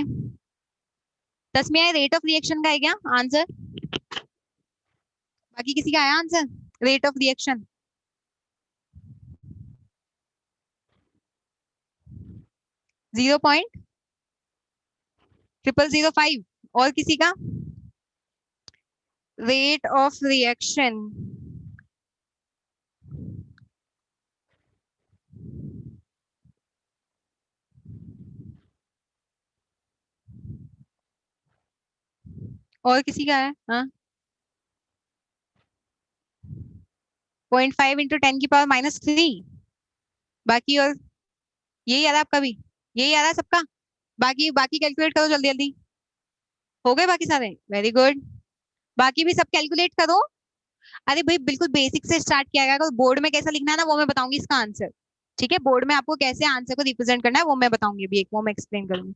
तस्मिया रेट ऑफ रिएक्शन का है क्या आंसर? बाकी किसी का आया आंसर रेट ऑफ रिएक्शन? 0.0005। और किसी का? रेट ऑफ रिएक्शन और किसी का है? हाँ 0.5 इंटू 10⁻³ बाकी और यही आ रहा है आपका भी, यही आ रहा है सबका। बाकी बाकी कैलकुलेट करो जल्दी जल्दी। हो गए बाकी सारे? Very good. बाकी भी सब कैलकुलेट करो। अरे भाई बिल्कुल बेसिक से स्टार्ट किया गया, बोर्ड में कैसा लिखना है ना वो मैं बताऊंगी इसका आंसर, ठीक है। बोर्ड में आपको कैसे आंसर को रिप्रेजेंट करना है वो मैं बताऊंगी अभी, एक वो मैं एक्सप्लेन करूंगी।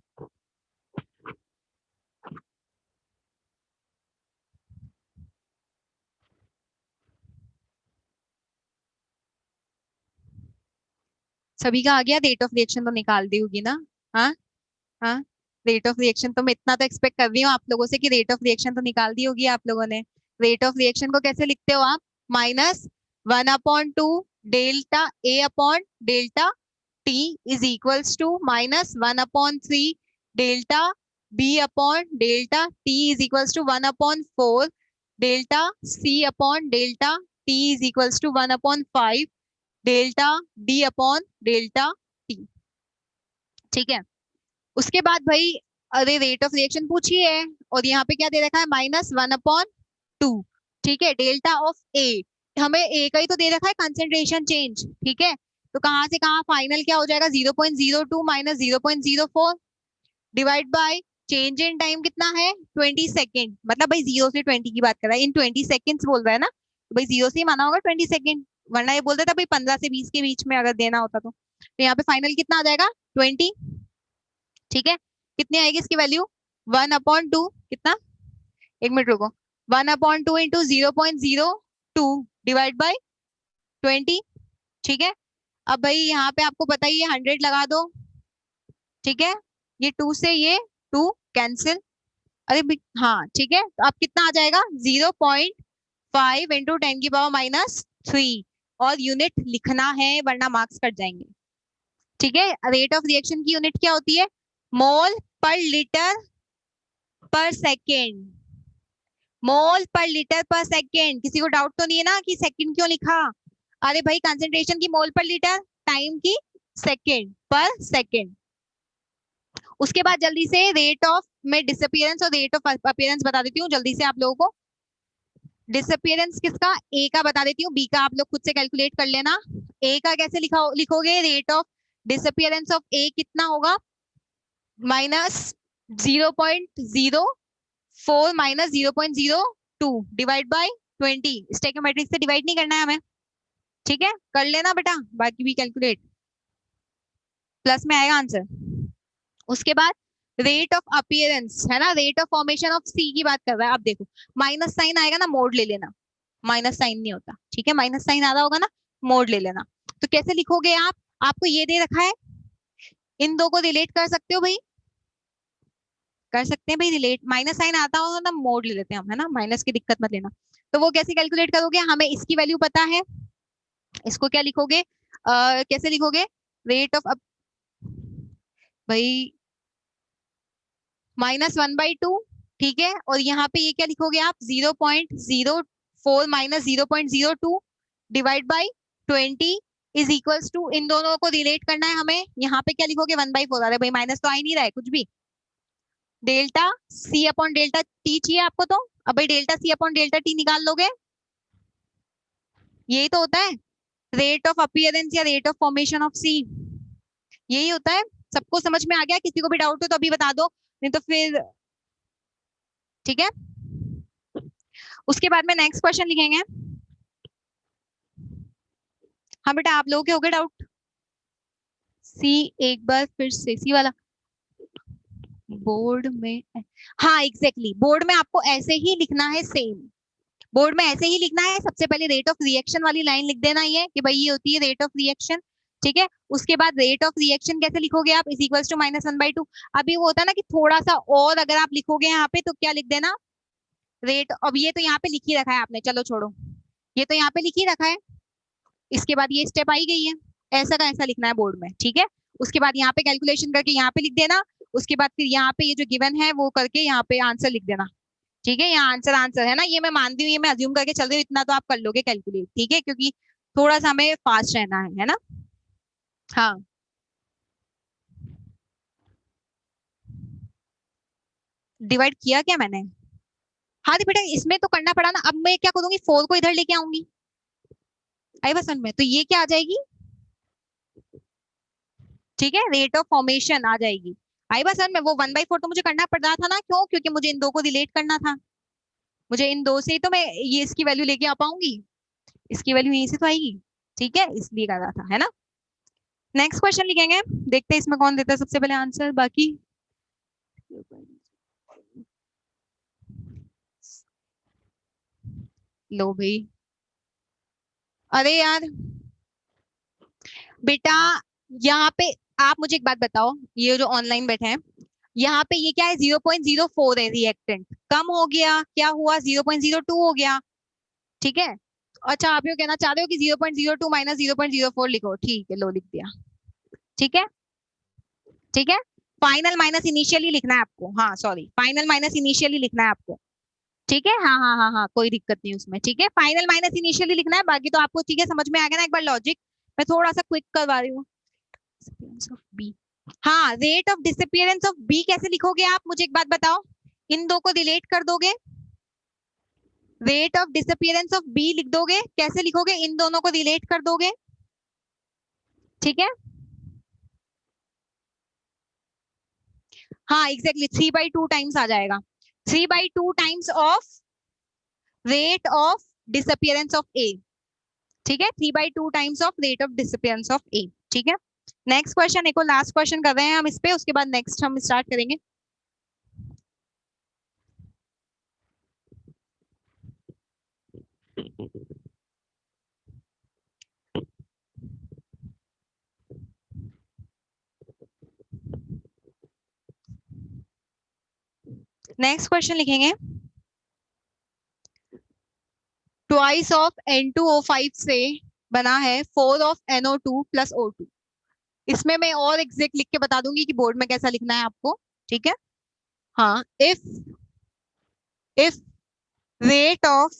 सभी का आ गया? रेट ऑफ रिएक्शन तो निकाल दी होगी ना? हाँ हाँ, रेट ऑफ रिएक्शन तो मैं इतना तो एक्सपेक्ट कर रही हूँ आप लोगों से कि रेट ऑफ रिएक्शन तो निकाल दी होगी आप लोगों ने। रेट ऑफ रिएक्शन को कैसे लिखते हो आप? -1/2 delta A upon delta T is equals to -1/3 delta B upon delta T is equals to 1/4 delta C upon delta T is equals to 1/5 delta D upon delta T, ठीक है। उसके बाद भाई अरे रेट ऑफ रिएक्शन पूछी है और यहाँ पे क्या दे रखा है -1/2, ठीक है। डेल्टा ऑफ ए, हमें ए का ही तो दे रखा है कंसेंट्रेशन चेंज, ठीक है। तो कहाँ से कहाँ फाइनल क्या हो जाएगा 0.02 minus 0.04 divide by change in time कितना है 20 सेकेंड, मतलब भाई 0 से 20 की बात कर रहा है, इन 20 सेकेंड्स बोल रहा है ना, तो भाई 0 से ही माना होगा 20 सेकेंड, वरना ये बोलता था भाई 15 से 20 के बीच में अगर देना होता तो यहाँ पे फाइनल कितना आ जाएगा 20, ठीक है। कितनी आएगी इसकी वैल्यू 1/2 कितना एक मिनट रुको, 1/2 इंटू 0.02 डिवाइड बाई 20। ठीक है, अब भाई यहाँ पे आपको पता ही है 100 लगा दो। ठीक है, ये 2 से ये 2 कैंसिल। अरे हाँ ठीक है, तो अब कितना आ जाएगा 0.5 इंटू 10⁻³ और यूनिट लिखना है वरना मार्क्स कट जाएंगे। ठीक है, रेट ऑफ रिएक्शन की यूनिट क्या होती है? मोल पर लीटर पर सेकेंड। मोल पर लीटर पर सेकेंड। किसी को डाउट तो नहीं है ना कि सेकेंड क्यों लिखा? अरे भाई कंसेंट्रेशन की मोल पर लीटर, टाइम की सेकेंड पर सेकेंड। उसके बाद जल्दी से रेट ऑफ, मैं डिसअपियरेंस और रेट ऑफ अपीयरेंस बता देती हूँ जल्दी से आप लोगों को। डिसअपियरेंस किसका? ए का बता देती हूँ, बी का आप लोग खुद से कैलकुलेट कर लेना। ए का कैसे लिखोगे? रेट ऑफ डिसअपियरेंस ऑफ ए कितना होगा? -0.04 माइनस 0.02 डिवाइड बाई 20। स्टेकियोमेट्रिक से डिवाइड नहीं करना है हमें। ठीक है, कर लेना बेटा, बाकी भी कैलकुलेट, प्लस में आएगा आंसर। उसके बाद रेट ऑफ अपीयरेंस है ना, रेट ऑफ फॉर्मेशन ऑफ सी की बात कर रहा है। अब देखो माइनस साइन आएगा ना, मोड ले लेना। माइनस साइन नहीं होता, ठीक है, माइनस साइन आ रहा होगा ना, मोड ले लेना। तो कैसे लिखोगे आप? आपको ये दे रखा है, इन दो को रिलेट कर सकते हो भाई, कर सकते हैं भाई रिलेट। माइनस साइन आता हो ना, मोड ले लेते हैं हम, है ना, माइनस की दिक्कत मत लेना। तो वो कैसे कैलकुलेट करोगे? हमें इसकी वैल्यू पता है, इसको क्या लिखोगे? कैसे लिखोगे? रेट ऑफ भाई -1/2। ठीक है, और यहाँ पे ये क्या लिखोगे आप? 0.04 minus 0.02 divide by 20 is equals to, इन दोनों को रिलेट करना है हमें। यहाँ पे क्या लिखोगे? 1/4 आ रहा है भाई, माइनस तो आ ही नहीं रहा है कुछ भी। Delta C upon delta T चाहिए आपको, तो अब भाई delta C upon delta T निकाल लोगे, यही तो होता है रेट ऑफ अपीयरेंस या rate of formation of C, यही होता है। सबको समझ में आ गया? किसी को भी डाउट हो तो अभी बता दो, नहीं तो फिर। ठीक है, उसके बाद में नेक्स्ट क्वेश्चन लिखेंगे। हाँ बेटा, आप लोगों के हो गए डाउट? सी, एक बार फिर से सी वाला बोर्ड में, हाँ एग्जैक्टली बोर्ड में आपको ऐसे ही लिखना है, सेम बोर्ड में ऐसे ही लिखना है। सबसे पहले रेट ऑफ रिएक्शन वाली लाइन लिख देना ये कि भाई ये होती है रेट ऑफ रिएक्शन। ठीक है, उसके बाद रेट ऑफ रिएक्शन कैसे लिखोगे आप? Is equals to -1/2। अभी वो होता है ना कि थोड़ा सा और अगर आप लिखोगे यहाँ पे तो क्या लिख देना? रेट, अब ये तो यहाँ पे लिख ही रखा है आपने, चलो छोड़ो, ये तो यहाँ पे लिख ही रखा है। इसके बाद ये स्टेप आई गई है, ऐसा का ऐसा लिखना है बोर्ड में। ठीक है, उसके बाद यहाँ पे कैलकुलेशन करके यहाँ पे लिख देना। उसके बाद फिर यहाँ पे ये जो गिवन है वो करके यहाँ पे आंसर लिख देना। ठीक है, यहाँ आंसर आंसर है ना, ये मैं मानती हूँ, ये मैं अज्यूम करके चल रही हूँ, इतना तो आप कर लोगे कैलकुलेट। ठीक है, क्योंकि थोड़ा सा हमें फास्ट रहना है ना। हाँ डिवाइड किया क्या मैंने? हाँ तो बेटा इसमें तो करना पड़ा ना, अब मैं क्या करूंगी? 4 को इधर लेके आऊंगी, आई बस में, तो ये क्या आ जाएगी? ठीक है, रेट ऑफ फॉर्मेशन आ जाएगी। आई बस में, वो 1/4 तो मुझे करना पड़ रहा था ना, क्यों? क्योंकि मुझे इन दो को रिलेट करना था। मुझे इन दो से ही तो मैं ये इसकी वैल्यू लेके आ पाऊंगी, इसकी वैल्यू यहीं से तो आएगी। ठीक है, इसलिए कर रहा था, है ना। नेक्स्ट क्वेश्चन लिखेंगे, देखते हैं इसमें कौन देता है सबसे पहले आंसर। बाकी लो भाई, अरे यार बेटा, यहाँ पे आप मुझे एक बात बताओ, ये जो ऑनलाइन बैठे हैं, यहाँ पे ये क्या है? 0.04 है, रिएक्टेंट कम हो गया, क्या हुआ? 0.02 हो गया। ठीक है, अच्छा आप ये कहना चाह रहे हो कि 0.02 माइनस 0.04 लिखो, ठीक है, लो लिख दिया। ठीक है, ठीक है, फाइनल माइनस इनिशियली लिखना है आपको, हाँ सॉरी, फाइनल माइनस इनिशियली लिखना है आपको। ठीक है, हाँ हाँ हाँ हाँ, कोई दिक्कत नहीं उसमें। ठीक है, फाइनल माइनस इनिशियली लिखना है, बाकी तो आपको ठीक है, समझ में आ गया ना एक बार लॉजिक? मैं थोड़ा सा क्विक करवा रही हूँ। बी, हाँ rate of disappearance of B कैसे लिखोगे आप? मुझे एक बात बताओ, इन दो को रिलेट कर दोगे, rate of disappearance of B लिख दोगे, कैसे लिखोगे? इन दोनों को रिलेट कर दोगे। ठीक है, हाँ एग्जैक्टली 3/2 टाइम्स आ जाएगा, 3/2 times of rate of disappearance of A. ठीक है, 3/2 times of rate of disappearance of A. ठीक है, नेक्स्ट क्वेश्चन, एक और लास्ट क्वेश्चन कर रहे हैं हम इस पे, उसके बाद नेक्स्ट हम स्टार्ट करेंगे। नेक्स्ट क्वेश्चन लिखेंगे, ट्वाइस ऑफ N2O5 से बना है 4 ऑफ NO2 प्लस O2। इसमें मैं और एग्जैक्ट लिख के बता दूंगी कि बोर्ड में कैसा लिखना है आपको, ठीक है। हाँ, if rate of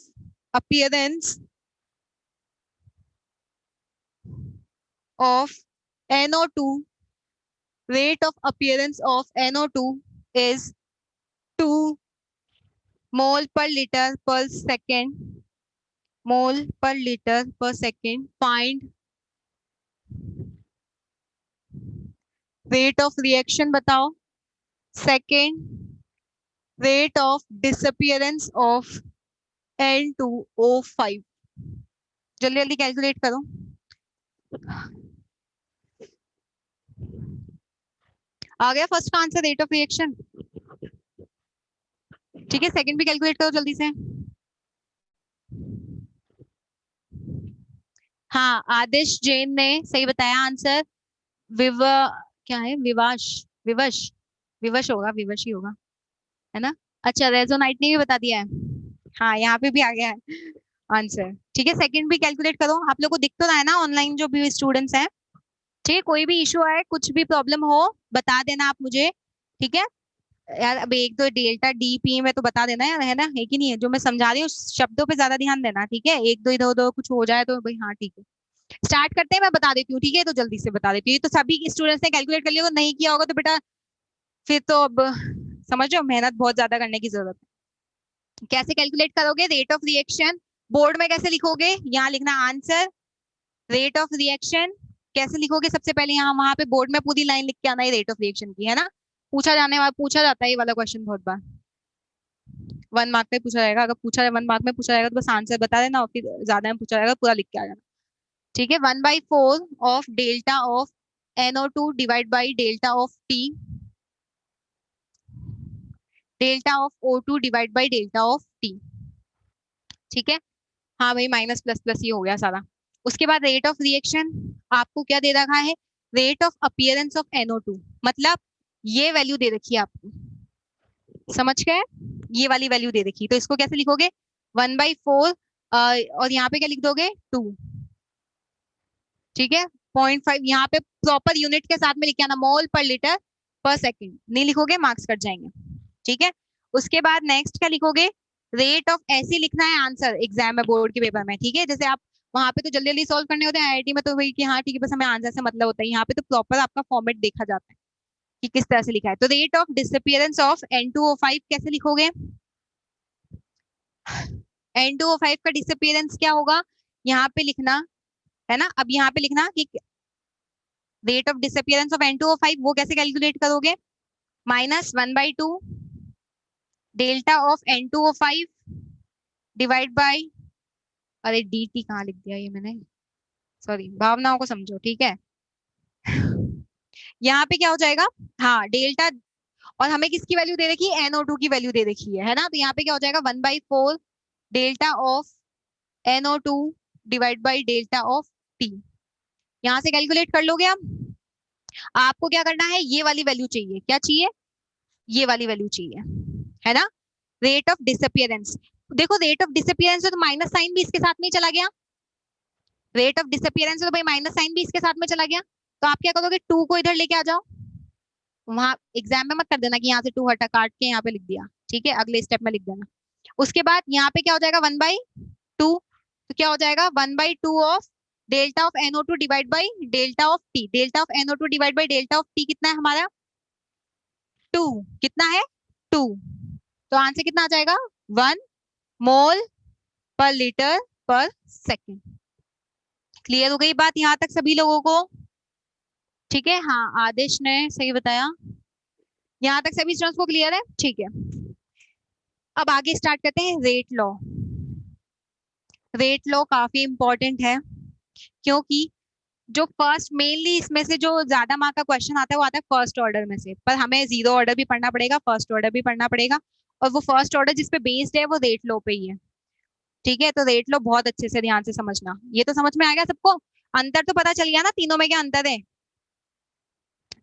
appearance of NO2 rate of appearance of NO2 is 2 mole per liter per second, mole per liter per second, find rate of reaction बताओ, second rate of disappearance of N2O5। जल्दी जल्दी calculate करो। आ गया first का answer, rate of reaction. ठीक है, second भी calculate करो जल्दी से। हाँ, आदिश जैन ने सही बताया आंसर। विव क्या है, विवाश, विवश, विवश होगा, विवश ही होगा, है ना। अच्छा, रेजोनाइट ने भी बता दिया है। हाँ, यहाँ पे भी आ गया है आंसर। ठीक है, सेकंड भी कैलकुलेट करो। आप लोग को दिख तो रहा है ना ऑनलाइन जो भी स्टूडेंट्स हैं। ठीक है, कोई भी इशू आए, कुछ भी प्रॉब्लम हो, बता देना आप मुझे। ठीक है यार, अब एक दो डेल्टा डीपी में तो बता देना यार, है ना, है कि नहीं है। जो मैं समझा रही हूँ शब्दों पे ज्यादा ध्यान देना, ठीक है। एक दो इधर उधर कुछ हो जाए तो भाई, हाँ ठीक है। स्टार्ट करते हैं, मैं बता देती हूँ, ठीक है। तो जल्दी से बता देती हूँ। ये तो सभी स्टूडेंट्स ने कैलकुलेट कर लिया होगा, नहीं किया होगा तो बेटा फिर तो अब समझ लो मेहनत बहुत ज्यादा करने की जरूरत है। कैसे कैलकुलेट करोगे रेट ऑफ रिएक्शन, बोर्ड में कैसे लिखोगे, यहाँ लिखना आंसर रेट ऑफ रिएक्शन। कैसे लिखोगे, सबसे पहले यहाँ वहां पे बोर्ड में पूरी लाइन लिख के आना है रेट ऑफ रिएक्शन की, है ना। पूछा जाता है ये वाला क्वेश्चन बहुत बार, 1 मार्क में पूछा जाएगा। अगर पूछा 1 मार्क में पूछा जाएगा तो बस आंसर बता देना, और फिर ज्यादा में पूछा जाएगा पूरा लिख के आ जाना। ठीक है, 1/4 of delta of NO2 divide by delta of T, delta of O2 divide by delta of T. ठीक है, हाँ भाई, माइनस प्लस प्लस ये हो गया सारा। उसके बाद रेट ऑफ रिएक्शन आपको क्या दे रखा है, rate of appearance of NO2, मतलब ये वैल्यू दे रखी है आपको, समझ गए। ये वाली वैल्यू दे रखी, तो इसको कैसे लिखोगे, 1/4 और यहाँ पे क्या लिख दोगे, 2। ठीक है, 0.5 यहाँ पे प्रॉपर यूनिट के साथ में लिख के आना, मोल पर लीटर पर सेकेंड। नहीं लिखोगे मार्क्स कट जाएंगे। ठीक है, उसके बाद नेक्स्ट क्या लिखोगे, रेट ऑफ, ऐसे लिखना है आंसर एग्जाम में, बोर्ड के पेपर में। ठीक है, जैसे आप वहां पे तो जल्दी जल्दी सॉल्व करने होते हैं, IIT में तो वही कि हाँ ठीक है बस हमें आंसर से मतलब होता है। यहाँ पे तो प्रॉपर आपका फॉर्मेट देखा जाता है कि किस तरह से लिखा है। तो rate of disappearance of N2O5 कैसे लिखोगे, N2O5 का डिसअपियरेंस क्या होगा, यहाँ पे लिखना है ना। अब यहाँ पे लिखना कि rate of disappearance of N2O5 वो कैसे कैलकुलेट करोगे, -1/2 delta of N2O5 divide by, अरे DT कहाँ लिख दिया ये मैंने, सॉरी, भावनाओं को समझो, ठीक है। यहाँ पे क्या हो जाएगा, हाँ डेल्टा, और हमें किसकी वैल्यू दे रखी है, NO2 की वैल्यू दे रखी है ना। तो यहाँ पे क्या हो जाएगा, 1/4 delta of NO2 divide by delta of T. यहाँ से कैलकुलेट कर लोगे आप। आपको क्या करना है, ये वाली वैल्यू चाहिए, क्या चाहिए, ये वाली वैल्यू चाहिए, है ना। रेट ऑफ डिसअपियरेंस, देखो रेट ऑफ डिसअपियरेंस है तो माइनस साइन भी इसके साथ में चला गया, रेट ऑफ डिसअपियरेंस है तो भाई माइनस साइन भी इसके साथ में चला गया। तो आप क्या करोगे, 2 को इधर लेके आ जाओ। वहां एग्जाम में मत कर देना कि यहाँ से 2 हटा काट के यहाँ पे लिख दिया, ठीक है, अगले स्टेप में लिख देना। उसके बाद यहाँ पे क्या हो जाएगा, 1/2, तो क्या हो जाएगा 1/2 of delta of NO2 divide by delta of T. Delta of NO2 divide by delta of T कितना है हमारा, 2। कितना है, 2। तो आंसर कितना आ जाएगा, 1 मोल पर लीटर पर सेकेंड। क्लियर हो गई बात यहाँ तक सभी लोगों को, ठीक है। हाँ, आदेश ने सही बताया, यहाँ तक सभी स्टूडेंट्स को क्लियर है, ठीक है। अब आगे स्टार्ट करते हैं रेट लॉ। रेट लॉ काफी इंपॉर्टेंट है, क्योंकि जो फर्स्ट, मेनली इसमें से जो ज्यादा मार्क का क्वेश्चन आता है वो आता है फर्स्ट ऑर्डर में से, पर हमें 0 ऑर्डर भी पढ़ना पड़ेगा, फर्स्ट ऑर्डर भी पढ़ना पड़ेगा, और वो फर्स्ट ऑर्डर जिसपे बेस्ड है वो रेट लॉ पे ही है। ठीक है, तो रेट लो बहुत अच्छे से ध्यान से समझना। ये तो समझ में आ गया सबको, अंतर तो पता चल गया ना तीनों में क्या अंतर है।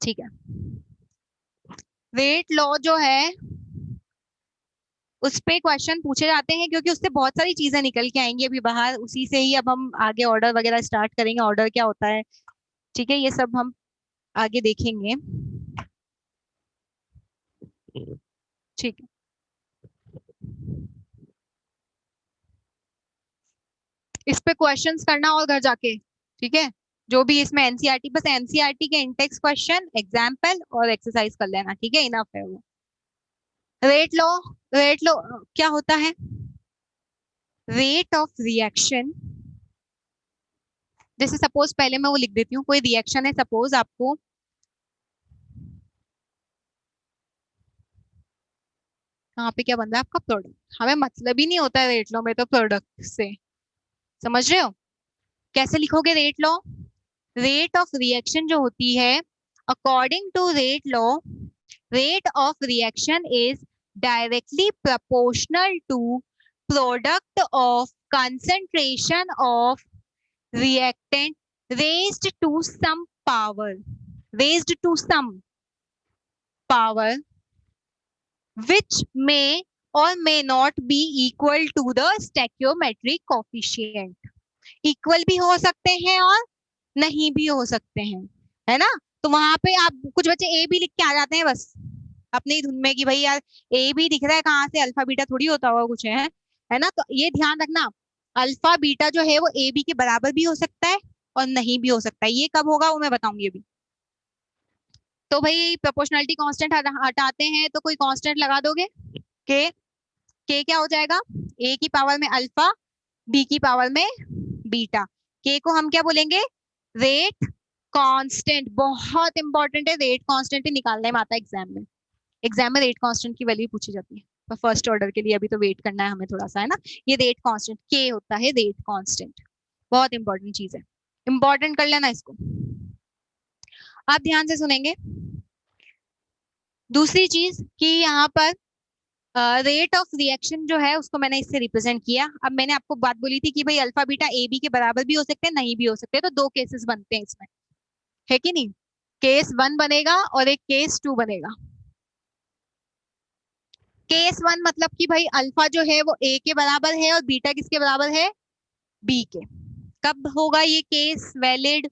ठीक है, रेट लॉ जो है उस पे क्वेश्चन पूछे जाते हैं, क्योंकि उससे बहुत सारी चीजें निकल के आएंगी अभी बाहर, उसी से ही अब हम आगे ऑर्डर वगैरह स्टार्ट करेंगे, ऑर्डर क्या होता है, ठीक है, ये सब हम आगे देखेंगे। ठीक है, इस पे क्वेश्चंस करना और घर जाके, ठीक है, जो भी इसमें एनसीईआरटी, बस एनसीईआरटी के इंटेक्स क्वेश्चन, एग्जाम्पल और एक्सरसाइज कर लेना, ठीक है, इनफ है वो। रेट लॉ, रेट लॉ क्या होता है, रेट ऑफ रिएक्शन, जैसे सपोज पहले मैं वो लिख देती हूँ, कोई रिएक्शन है सपोज आपको, कहाँ पे क्या बन रहा है आपका प्रोडक्ट, हमें मतलब ही नहीं होता है रेट लॉ में तो प्रोडक्ट से, समझ रहे हो, कैसे लिखोगे rate law, rate of reaction जो होती है, according to rate law, rate of reaction is directly proportional to product of concentration of reactant raised to some power, raised to some power, which may or may not be equal to the stoichiometric coefficient. Equal भी हो सकते हैं और नहीं भी हो सकते हैं, है ना। तो वहां पे आप कुछ बच्चे ए भी लिख के आ जाते हैं बस अपनी ही धुन में कि भाई यार ए भी दिख रहा है, कहाँ से अल्फा बीटा थोड़ी होता होगा कुछ है ना। तो ये ध्यान रखना, अल्फा बीटा जो है वो ए बी के बराबर भी हो सकता है और नहीं भी हो सकता है, ये कब होगा वो मैं बताऊंगी अभी। तो भाई प्रोपोर्शनलिटी कांस्टेंट हटाते हैं तो कोई कांस्टेंट लगा दोगे, के, के क्या हो जाएगा, ए की पावर में अल्फा, बी की पावर में बीटा, के को हम क्या बोलेंगे, रेट कांस्टेंट, बहुत इंपॉर्टेंट है, रेट कांस्टेंट ही निकालने में आता है एग्जाम में, एग्जाम में रेट कांस्टेंट की वैल्यू पूछी जाती है, तो फर्स्ट ऑर्डर के लिए अभी तो वेट करना है हमें थोड़ा सा, है ना। ये रेट कांस्टेंट के होता है, रेट कांस्टेंट बहुत इंपॉर्टेंट चीज है, इंपॉर्टेंट कर लेना इसको, आप ध्यान से सुनेंगे। दूसरी चीज कि यहाँ पर रेट ऑफ रिएक्शन जो है उसको मैंने इससे रिप्रेजेंट किया। अब मैंने आपको बात बोली थी कि भाई अल्फा बीटा ए बी के बराबर भी हो सकते हैं नहीं भी हो सकते, तो दो केसेस बनते हैं इसमें, है कि नहीं, केस वन बनेगा और एक केस टू बनेगा। केस वन मतलब कि भाई अल्फा जो है वो ए के बराबर है और बीटा किसके बराबर है, बी के। कब होगा ये केस वैलिड,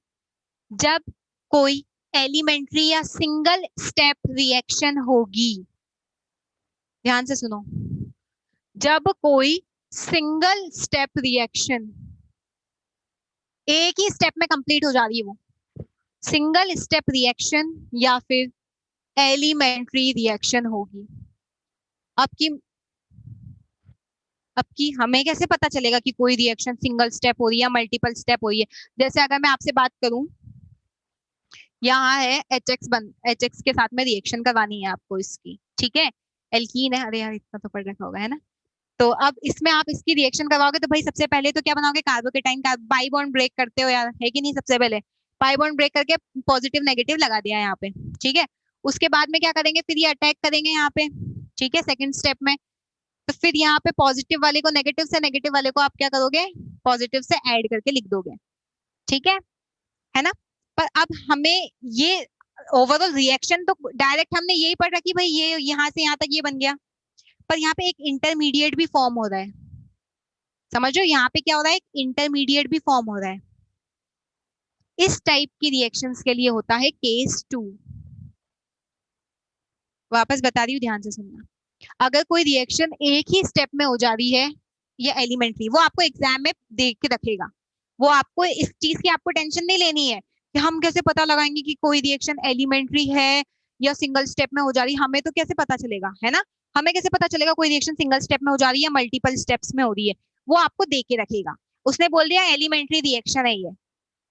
जब कोई एलिमेंट्री या सिंगल स्टेप रिएक्शन होगी, ध्यान से सुनो, जब कोई सिंगल स्टेप रिएक्शन एक ही स्टेप में कंप्लीट हो जा रही है, वो सिंगल स्टेप रिएक्शन या फिर एलिमेंट्री रिएक्शन होगी। अब की अब की हमें कैसे पता चलेगा कि कोई रिएक्शन सिंगल स्टेप हो रही है या मल्टीपल स्टेप हो रही है, जैसे अगर मैं आपसे बात करूं, यहाँ है एच एक्स के साथ में रिएक्शन करवानी है आपको इसकी, ठीक है, एल्कीन है, अरे यार इतना तो पढ़ रखा होगा, है ना। तो अब इसमें आप इसकी रिएक्शन करवाओगे तो भाई सबसे पहले तो क्या बनाओगे, कार्बोकेटाइन का बाई बॉन्ड ब्रेक करते हो यार, है कि नहीं, सबसे पहले बाई बॉन्ड ब्रेक करके पॉजिटिव नेगेटिव लगा दिया यहाँ पे, ठीक है। उसके बाद में क्या करेंगे, फिर ये अटैक करेंगे यहाँ पे, ठीक है, सेकंड स्टेप में। तो फिर यहाँ पे पॉजिटिव वाले को नेगेटिव से, नेगेटिव वाले को आप क्या करोगे, पॉजिटिव से ऐड करके लिख दोगे, ठीक है ना। पर अब हमें ये ओवरऑल रिएक्शन तो डायरेक्ट हमने यही पढ़ रखी भाई, ये यहाँ से यहाँ तक ये बन गया, पर यहाँ पे एक इंटरमीडिएट भी फॉर्म हो रहा है, समझो यहाँ पे क्या हो रहा है, एक इंटरमीडिएट भी फॉर्म हो रहा है। इस टाइप की रिएक्शंस के लिए होता है केस टू। वापस बता रही हूँ, ध्यान से सुनना, अगर कोई रिएक्शन एक ही स्टेप में हो जा रही है या एलिमेंट्री, वो आपको एग्जाम में देख के रखेगा, वो आपको इस चीज की आपको टेंशन नहीं लेनी है कि हम कैसे पता लगाएंगे कि कोई रिएक्शन एलिमेंट्री है या सिंगल स्टेप में हो जा रही है, हमें तो कैसे पता चलेगा, है ना। हमें कैसे पता चलेगा कोई रिएक्शन सिंगल स्टेप में हो जा रही है या मल्टीपल स्टेप्स में हो रही है, वो आपको दे के रखेगा। उसने बोल दिया एलिमेंट्री रिएक्शन है ये,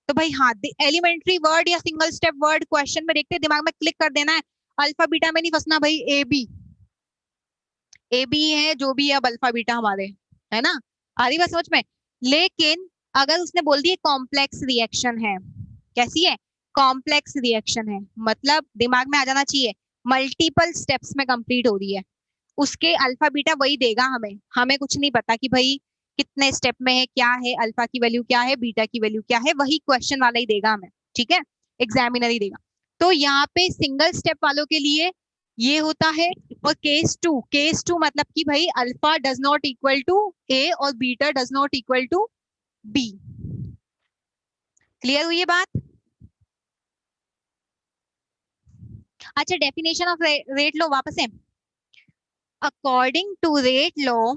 तो भाई हाँ, एलिमेंट्री वर्ड या सिंगल स्टेप वर्ड क्वेश्चन में देखते दिमाग में क्लिक कर देना है, अल्फा बीटा में नहीं फंसना भाई, ए बी है जो भी है, अब अल्फा बीटा हमारे, है ना, आ रही बात समझ में। लेकिन अगर उसने बोल दिया कॉम्प्लेक्स रिएक्शन है, कैसी है, कॉम्प्लेक्स रिएक्शन है, मतलब दिमाग में आ जाना चाहिए मल्टीपल स्टेप्स में कंप्लीट हो रही है, उसके अल्फा बीटा वही देगा हमें, हमें कुछ नहीं पता कि भाई कितने स्टेप में है, क्या है, अल्फा की वैल्यू क्या है, बीटा की वैल्यू क्या है, वही क्वेश्चन वाला ही देगा हमें, ठीक है, एग्जामिनर ही देगा। तो यहाँ पे सिंगल स्टेप वालों के लिए ये होता है, और केस टू मतलब कि भाई alpha does not equal to A और beta does not equal to B. Clear हुई ये बात? अच्छा, डेफिनेशन ऑफ रेट लो वापस से। According to rate law,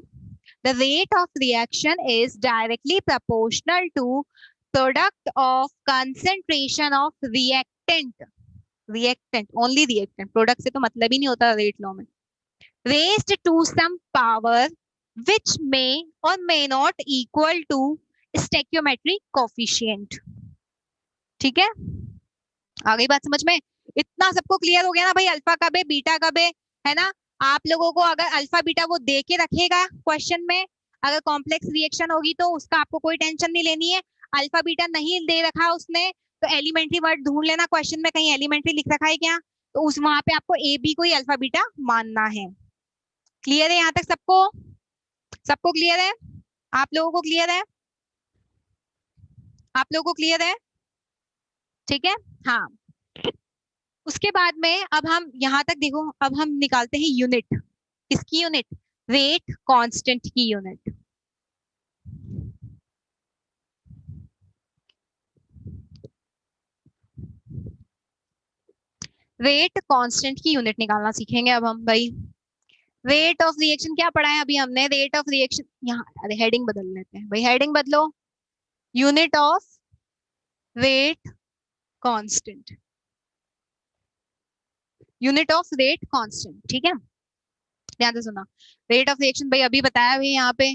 the rate of reaction is directly proportional to product of concentration of only reactant, product से तो मतलब ही नहीं होता rate law में, raised to some power which may or may not equal to stoichiometric coefficient। ठीक है, आ गई बात समझ में? इतना सबको क्लियर हो गया ना भाई, अल्फा कब है, बीटा कब है ना? आप लोगों को अगर अल्फा बीटा वो दे के रखेगा क्वेश्चन में, अगर कॉम्प्लेक्स रिएक्शन होगी तो उसका आपको कोई टेंशन नहीं लेनी है। अल्फा बीटा नहीं दे रखा उसने तो एलिमेंट्री वर्ड ढूंढ लेना क्वेश्चन में, कहीं एलिमेंट्री लिख रखा है क्या, तो उस वहां पे आपको ए बी को ही अल्फा बीटा मानना है। क्लियर है यहाँ तक सबको? सबको क्लियर है? आप लोगों को क्लियर है? आप लोगों को क्लियर है? ठीक है, हाँ। उसके बाद में अब हम यहाँ तक देखो, अब हम निकालते हैं यूनिट। किसकी यूनिट? रेट कांस्टेंट की यूनिट। रेट कांस्टेंट की यूनिट निकालना सीखेंगे अब हम भाई। रेट ऑफ रिएक्शन क्या पढ़ा है अभी हमने? रेट ऑफ रिएक्शन, यहाँ अरे हेडिंग बदल लेते हैं भाई, हेडिंग बदलो, unit of rate constant, unit of rate constant. ठीक है, ध्यान से सुना। रेट ऑफ रिएक्शन भाई अभी बताया भाई, यहाँ पे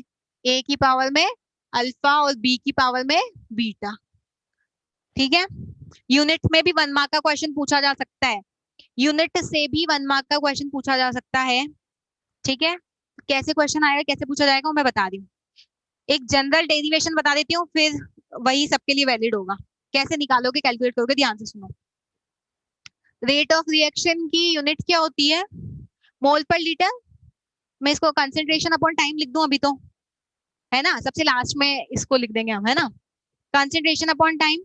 ए की पावर में अल्फा और बी की पावर में बीटा। ठीक है, यूनिट में भी 1 मार्क का क्वेश्चन पूछा जा सकता है, यूनिट से भी 1 मार्क का क्वेश्चन पूछा जा सकता है। ठीक है, कैसे क्वेश्चन आएगा, कैसे पूछा जाएगा मैं बता रही हूँ। एक जनरल डेरिवेशन बता देती हूँ, फिर वही सबके लिए वैलिड होगा। कैसे निकालोगे, कैलकुलेट करोगे, ध्यान से सुनो। रेट ऑफ रिएक्शन की यूनिट क्या होती है? मोल पर लीटर। मैं इसको कंसेंट्रेशन अपॉन टाइम लिख दूं अभी तो, है ना, सबसे लास्ट में इसको लिख देंगे हम, है ना। Concentration upon time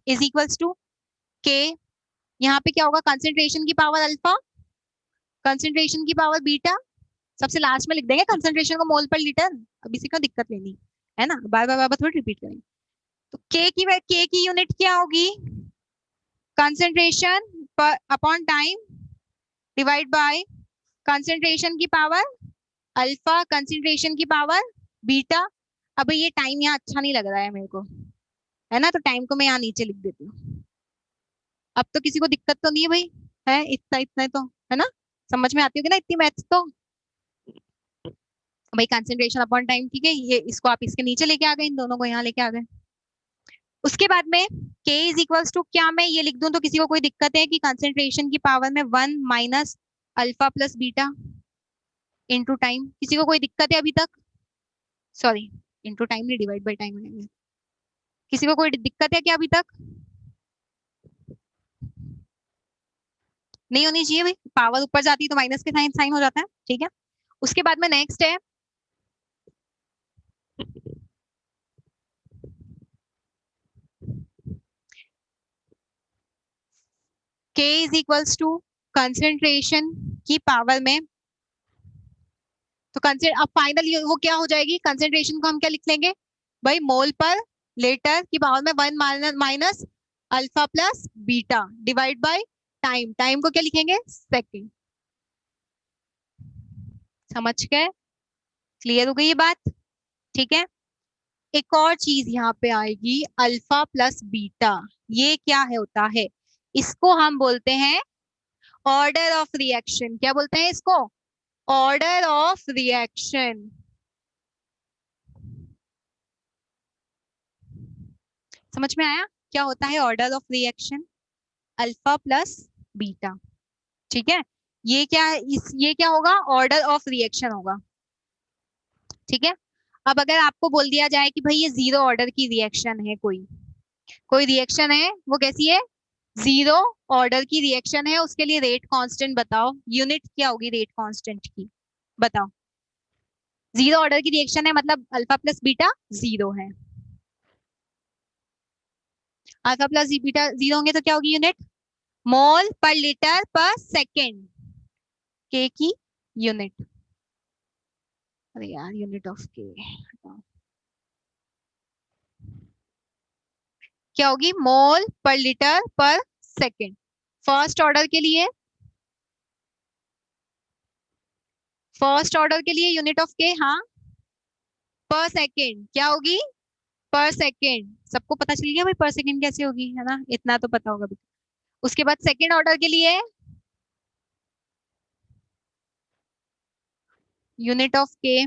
is equals to K, यहाँ पे क्या होगा, कंसेंट्रेशन की पावर अल्फा, कंसेंट्रेशन की पावर बीटा, सबसे लास्ट में लिख देंगे कंसेंट्रेशन को मोल पर लीटर। अब इसी का दिक्कत लेनी है ना, बार बार थोड़ी रिपीट करेंगे। तो के की यूनिट क्या होगी? कंसेंट्रेशन पर upon time divide by concentration की पावर अल्फा, कंसेंट्रेशन की पावर बीटा। अब ये टाइम यहाँ अच्छा नहीं लग रहा है मेरे को, है ना, तो टाइम को मैं यहाँ नीचे लिख देती हूँ। अब तो किसी को दिक्कत तो नहीं है भाई, है इतना इतना तो, है ना, समझ में आती होगी ना इतनी मैथ्स तो भाई। कंसेंट्रेशन अपॉन टाइम, ठीक है, ये इसको आप इसके नीचे लेके आ गए, इन दोनों को यहाँ लेके आ गए। उसके बाद में K इज इक्वल्स टू, क्या मैं ये लिख दूं तो किसी को कोई दिक्कत है कि कंसेंट्रेशन की पावर में 1 minus alpha plus beta into time? किसी को कोई दिक्कत है अभी तक? सॉरी, इंटू टाइम नहीं, डिवाइड बाई टाइम है। किसी को कोई दिक्कत है क्या अभी तक? नहीं होनी चाहिए भाई, पावर ऊपर जाती है तो माइनस के साइन साइन हो जाता है। ठीक है, उसके बाद में नेक्स्ट है K is equals to concentration की पावर में, तो अब फाइनल वो क्या हो जाएगी, कंसेंट्रेशन को हम क्या लिख लेंगे भाई, मोल पर लीटर की पावर में 1 minus alpha plus beta divide by time. Time को क्या लिखेंगे, सेकंड। समझ गए? क्लियर हो गई ये बात? ठीक है, एक और चीज यहाँ पे आएगी, अल्फा प्लस बीटा, ये क्या है होता है, इसको हम बोलते हैं ऑर्डर ऑफ रिएक्शन। क्या बोलते हैं इसको? Order of reaction. समझ में आया क्या होता है order of reaction? Alpha plus beta. ठीक है, ये क्या है, ये क्या होगा, ऑर्डर ऑफ रिएक्शन होगा। ठीक है, अब अगर आपको बोल दिया जाए कि भाई ये 0 ऑर्डर की रिएक्शन है, कोई कोई रिएक्शन है, वो कैसी है, 0 ऑर्डर की रिएक्शन है, उसके लिए रेट कांस्टेंट बताओ, यूनिट क्या होगी रेट कांस्टेंट की, बताओ। जीरो ऑर्डर की रिएक्शन है, मतलब अल्फा प्लस बीटा जीरो है। अल्फा प्लस बीटा जीरो होंगे तो क्या होगी यूनिट? मोल पर लीटर पर सेकेंड, के की यूनिट। अरे यार यूनिट ऑफ के क्या होगी? मोल पर लीटर पर सेकेंड। फर्स्ट ऑर्डर के लिए, फर्स्ट ऑर्डर के लिए यूनिट ऑफ के, हाँ, पर सेकेंड क्या होगी? पर सेकेंड। सबको पता चल गया भाई पर सेकेंड कैसे होगी, है ना? इतना तो पता होगा भी। उसके बाद सेकेंड ऑर्डर के लिए यूनिट ऑफ के,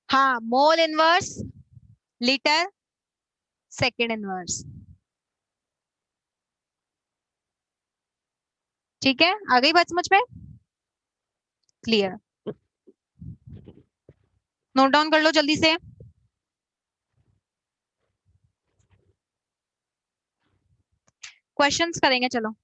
हाँ, mole inverse litre second inverse. ठीक है, आ गई बात समझ में? क्लियर? नोट डाउन कर लो जल्दी से। क्वेश्चंस करेंगे चलो।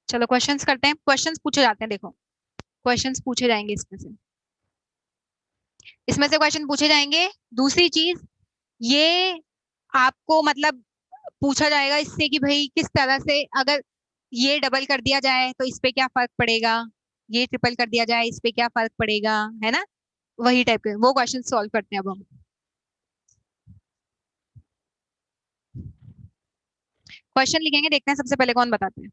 चलो क्वेश्चंस करते हैं, क्वेश्चंस पूछे जाते हैं, देखो क्वेश्चंस पूछे जाएंगे इसमें से, इसमें से क्वेश्चन पूछे जाएंगे। दूसरी चीज, ये आपको मतलब पूछा जाएगा इससे कि भाई किस तरह से, अगर ये डबल कर दिया जाए तो इस पे क्या फर्क पड़ेगा, ये ट्रिपल कर दिया जाए इस पे क्या फर्क पड़ेगा, है ना? वही टाइप के वो क्वेश्चन सॉल्व करते हैं अब हम। क्वेश्चन लिखेंगे, देखते हैं सबसे पहले कौन बताते हैं।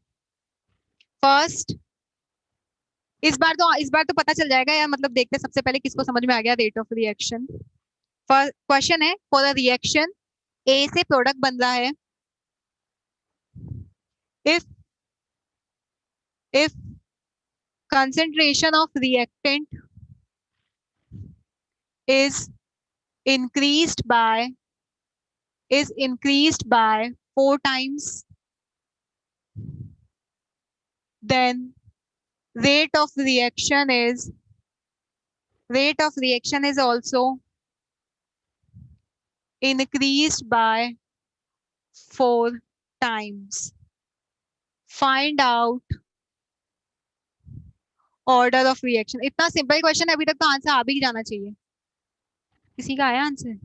फर्स्ट, इस बार तो पता चल जाएगा यार, मतलब देखते हैं सबसे पहले किसको समझ में आ गया रेट ऑफ रिएक्शन। क्वेश्चन है, फॉर अ रिएक्शन ए से प्रोडक्ट बन रहा है, if if concentration of reactant is increased by four times, then rate of reaction is also increased by four times. Find out order of reaction. इतना simple question है, अभी तक तो answer आ भी जाना चाहिए। किसी का आया आंसर?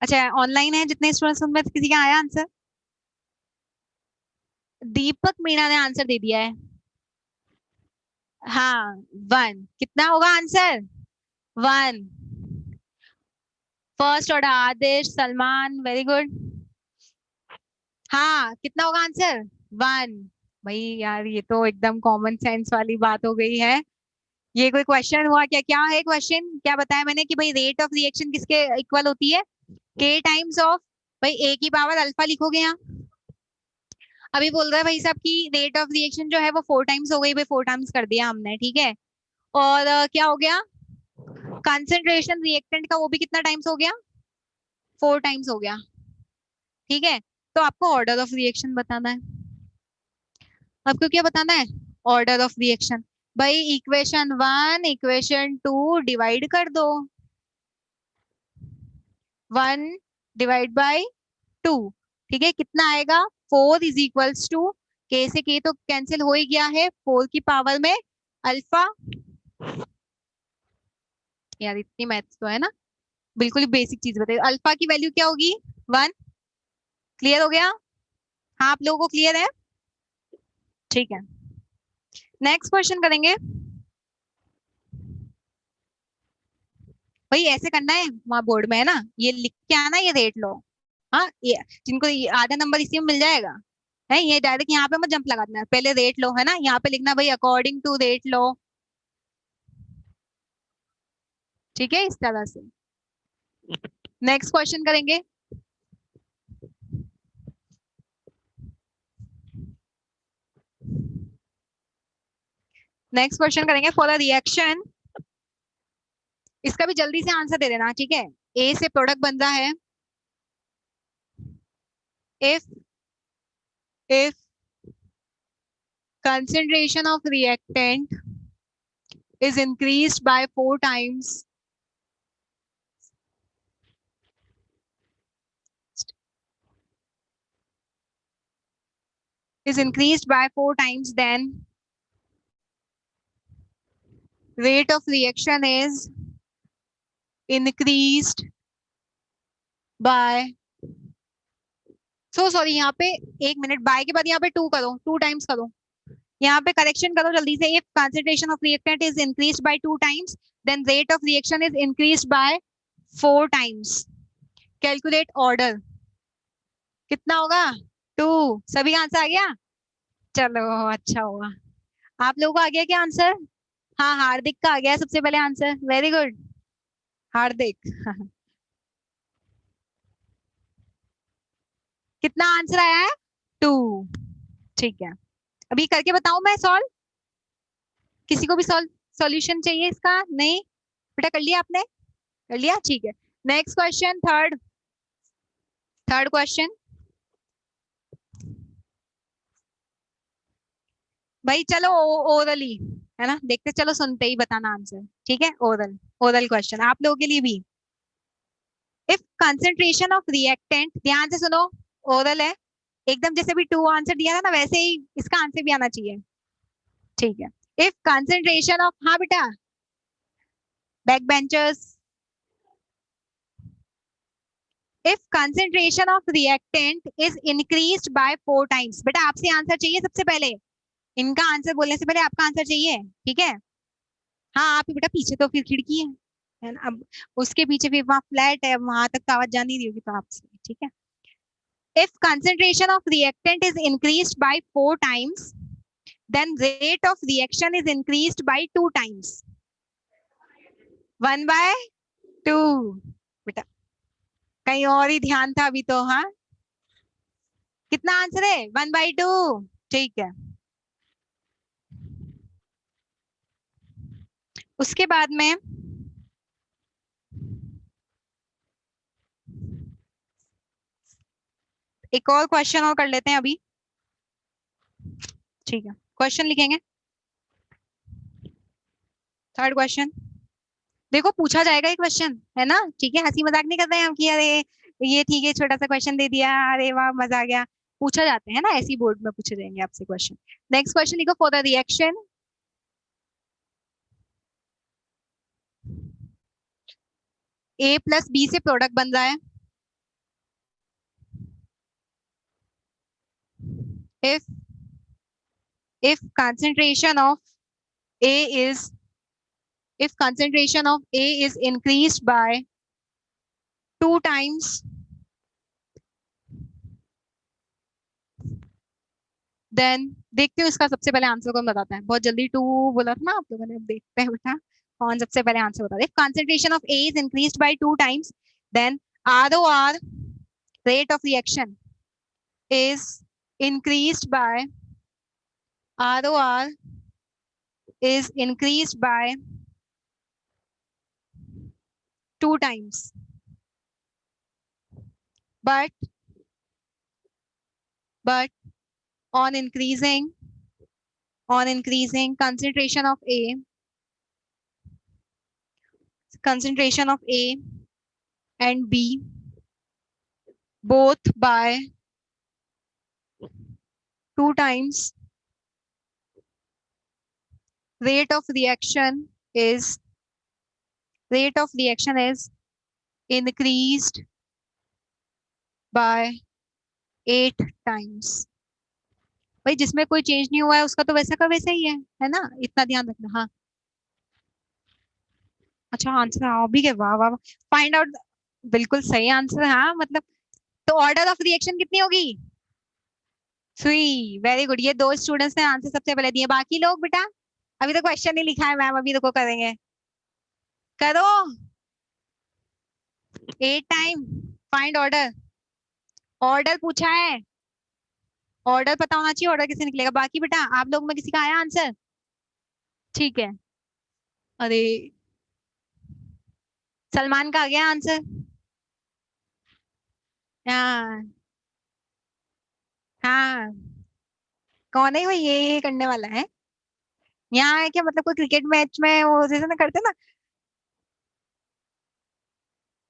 अच्छा, ऑनलाइन है जितने स्टूडेंट्स उनमें से किसी का आया आंसर? दीपक मीणा ने आंसर दे दिया है। हाँ, वन। कितना होगा आंसर? वन। फर्स्ट ऑर्डर आदिश सलमान, वेरी गुड। हाँ, कितना होगा आंसर? वन। भाई यार ये तो एकदम कॉमन सेंस वाली बात हो गई है। ये कोई क्वेश्चन हुआ क्या? क्या है क्वेश्चन? क्या बताया मैंने कि भाई रेट ऑफ रिएक्शन किसके इक्वल होती है? के टाइम्स ऑफ, भाई ए की पावर अल्फा लिखोगे यहाँ। अभी बोल रहा है भाई साहब की रेट ऑफ रिएक्शन जो है वो फोर टाइम्स हो गई, भाई फोर टाइम्स कर दिया हमने, ठीक है। और क्या हो गया? कंसेंट्रेशन रिएक्टेंट का वो भी कितना टाइम्स हो गया? फोर टाइम्स हो गया, ठीक है। तो आपको ऑर्डर ऑफ रिएक्शन बताना है। आपको क्या बताना है? Order of reaction. भाई equation one equation two divide कर दो, वन डिवाइड बाई टू, ठीक है। कितना आएगा? फोर इज इक्वल्स टू, के से के तो कैंसिल हो ही गया है, फोर की पावर में अल्फा। यार इतनी मैथ्स तो है ना, बिल्कुल ही बेसिक चीज बताइए, अल्फा की वैल्यू क्या होगी? वन। क्लियर हो गया? हाँ, आप लोगों को क्लियर है? ठीक है, नेक्स्ट क्वेश्चन करेंगे। भाई ऐसे करना है, वहां बोर्ड में है ना, ये लिख के आना, ये रेट लो। हाँ, ये जिनको ये आधा नंबर इसी में मिल जाएगा, है ये डायरेक्ट यहाँ पे मत जंप लगा देना, पहले रेट लो, है ना, यहाँ पे लिखना भाई अकॉर्डिंग टू रेट लो, ठीक है, इस तरह से। नेक्स्ट क्वेश्चन करेंगे। नेक्स्ट क्वेश्चन करेंगे फॉर अ रिएक्शन, इसका भी जल्दी से आंसर दे देना, ठीक है। ए से प्रोडक्ट बन रहा है, if if concentration of reactant is increased by 4 times, then rate of reaction is increased by, so sorry यहाँ पे 1 मिनट, बाय के बाद यहाँ पे 2 करो, 2 टाइम्स करो, यहाँ पे करेक्शन करो जल्दी से। If concentration of reactant is increased by 2 times then rate of reaction is increased by 4 times. Calculate order, कितना होगा? 2। सभी का आंसर आ गया? चलो अच्छा हुआ। आप लोगों को आ गया क्या आंसर? हाँ, हार्दिक का आ गया सबसे पहले आंसर, वेरी गुड हार्दिक। कितना आंसर आया है? 2। ठीक है, अभी करके बताऊं मैं सॉल्व? किसी को भी सॉल्यूशन चाहिए इसका? नहीं बेटा, कर लिया आपने? कर लिया, ठीक है। Next question, third third question. भाई चलो ओरली है ना, देखते चलो, सुनते ही बताना आंसर, ठीक है? ओरल, ओरल क्वेश्चन आप लोगों के लिए भी। इफ कंसेंट्रेशन ऑफ रिएक्टेंट, ध्यान से सुनो, ओरल है एकदम, जैसे भी 2 आंसर दिया था ना वैसे ही इसका आंसर भी आना चाहिए, ठीक है? इफ कंसेंट्रेशन ऑफ, हाँ बेटा, back benchers, if concentration of reactant is increased by 4 times, बेटा आपसे आंसर चाहिए सबसे पहले, इनका आंसर बोलने से पहले आपका आंसर चाहिए, ठीक है? हाँ आप ही बेटा, पीछे तो फिर खिड़की है ना, अब उसके पीछे भी वहां फ्लैट है, वहां तक तो आवाज जा नहीं रही होगी तो आपसे, ठीक है? If concentration of reactant is increased by 4 times then rate of reaction is increased by 2 times, 1/2। बेटा कहीं और ही ध्यान था अभी तो, हाँ? कितना आंसर है? 1/2, ठीक है। उसके बाद में एक और क्वेश्चन और कर लेते हैं अभी, ठीक है? क्वेश्चन लिखेंगे, थर्ड क्वेश्चन। देखो पूछा जाएगा ये क्वेश्चन, है ना? ठीक है, हंसी मजाक नहीं कर रहे हैं हम कि अरे ये ठीक है छोटा सा क्वेश्चन दे दिया, अरे वाह मजा आ गया। पूछा जाते हैं ना, ऐसी बोर्ड में पूछे जाएंगे आपसे क्वेश्चन। नेक्स्ट क्वेश्चन लिखो, फॉर द रिएक्शन A+B से प्रोडक्ट बन रहा है, if if concentration of A is if concentration of A is increased by 2 times, then देखते हो इसका सबसे पहले आंसर कौन बताता है? बहुत जल्दी 2 बोला था ना आप लोगों ने, अब देखते हैं बेटा कौन सबसे पहले आंसर बताता है। If concentration of A is increased by 2 times then ROR, rate of reaction, is increased by ROR is increased by 2 times, but but on increasing concentration of A and B both by 2 times, rate of reaction is increased by 8 times। भाई जिसमें कोई change नहीं हुआ है उसका तो वैसा का वैसा ही है ना? इतना ध्यान रखना। हाँ अच्छा, आंसर आ भी गए, वाह वाह। फाइंड आउट, बिल्कुल सही आंसर, हाँ मतलब। तो ऑर्डर ऑफ रिएक्शन कितनी होगी? 3, वेरी गुड। ये 2 स्टूडेंट्स ने आंसर सबसे पहले दिए, बाकी लोग बेटा अभी तो क्वेश्चन नहीं लिखा है मैम, अभी तो को करेंगे, करो। 8 टाइम, फाइंड ऑर्डर, ऑर्डर पूछा है, ऑर्डर पता होना चाहिए, ऑर्डर कैसे निकलेगा? बाकी बेटा आप लोग में किसी का आया आंसर? ठीक है, अरे सलमान का आ गया आंसर। हाँ हाँ, कौन है वो ये करने वाला है? यहाँ है क्या मतलब कोई क्रिकेट मैच में वो जैसे ना करते ना,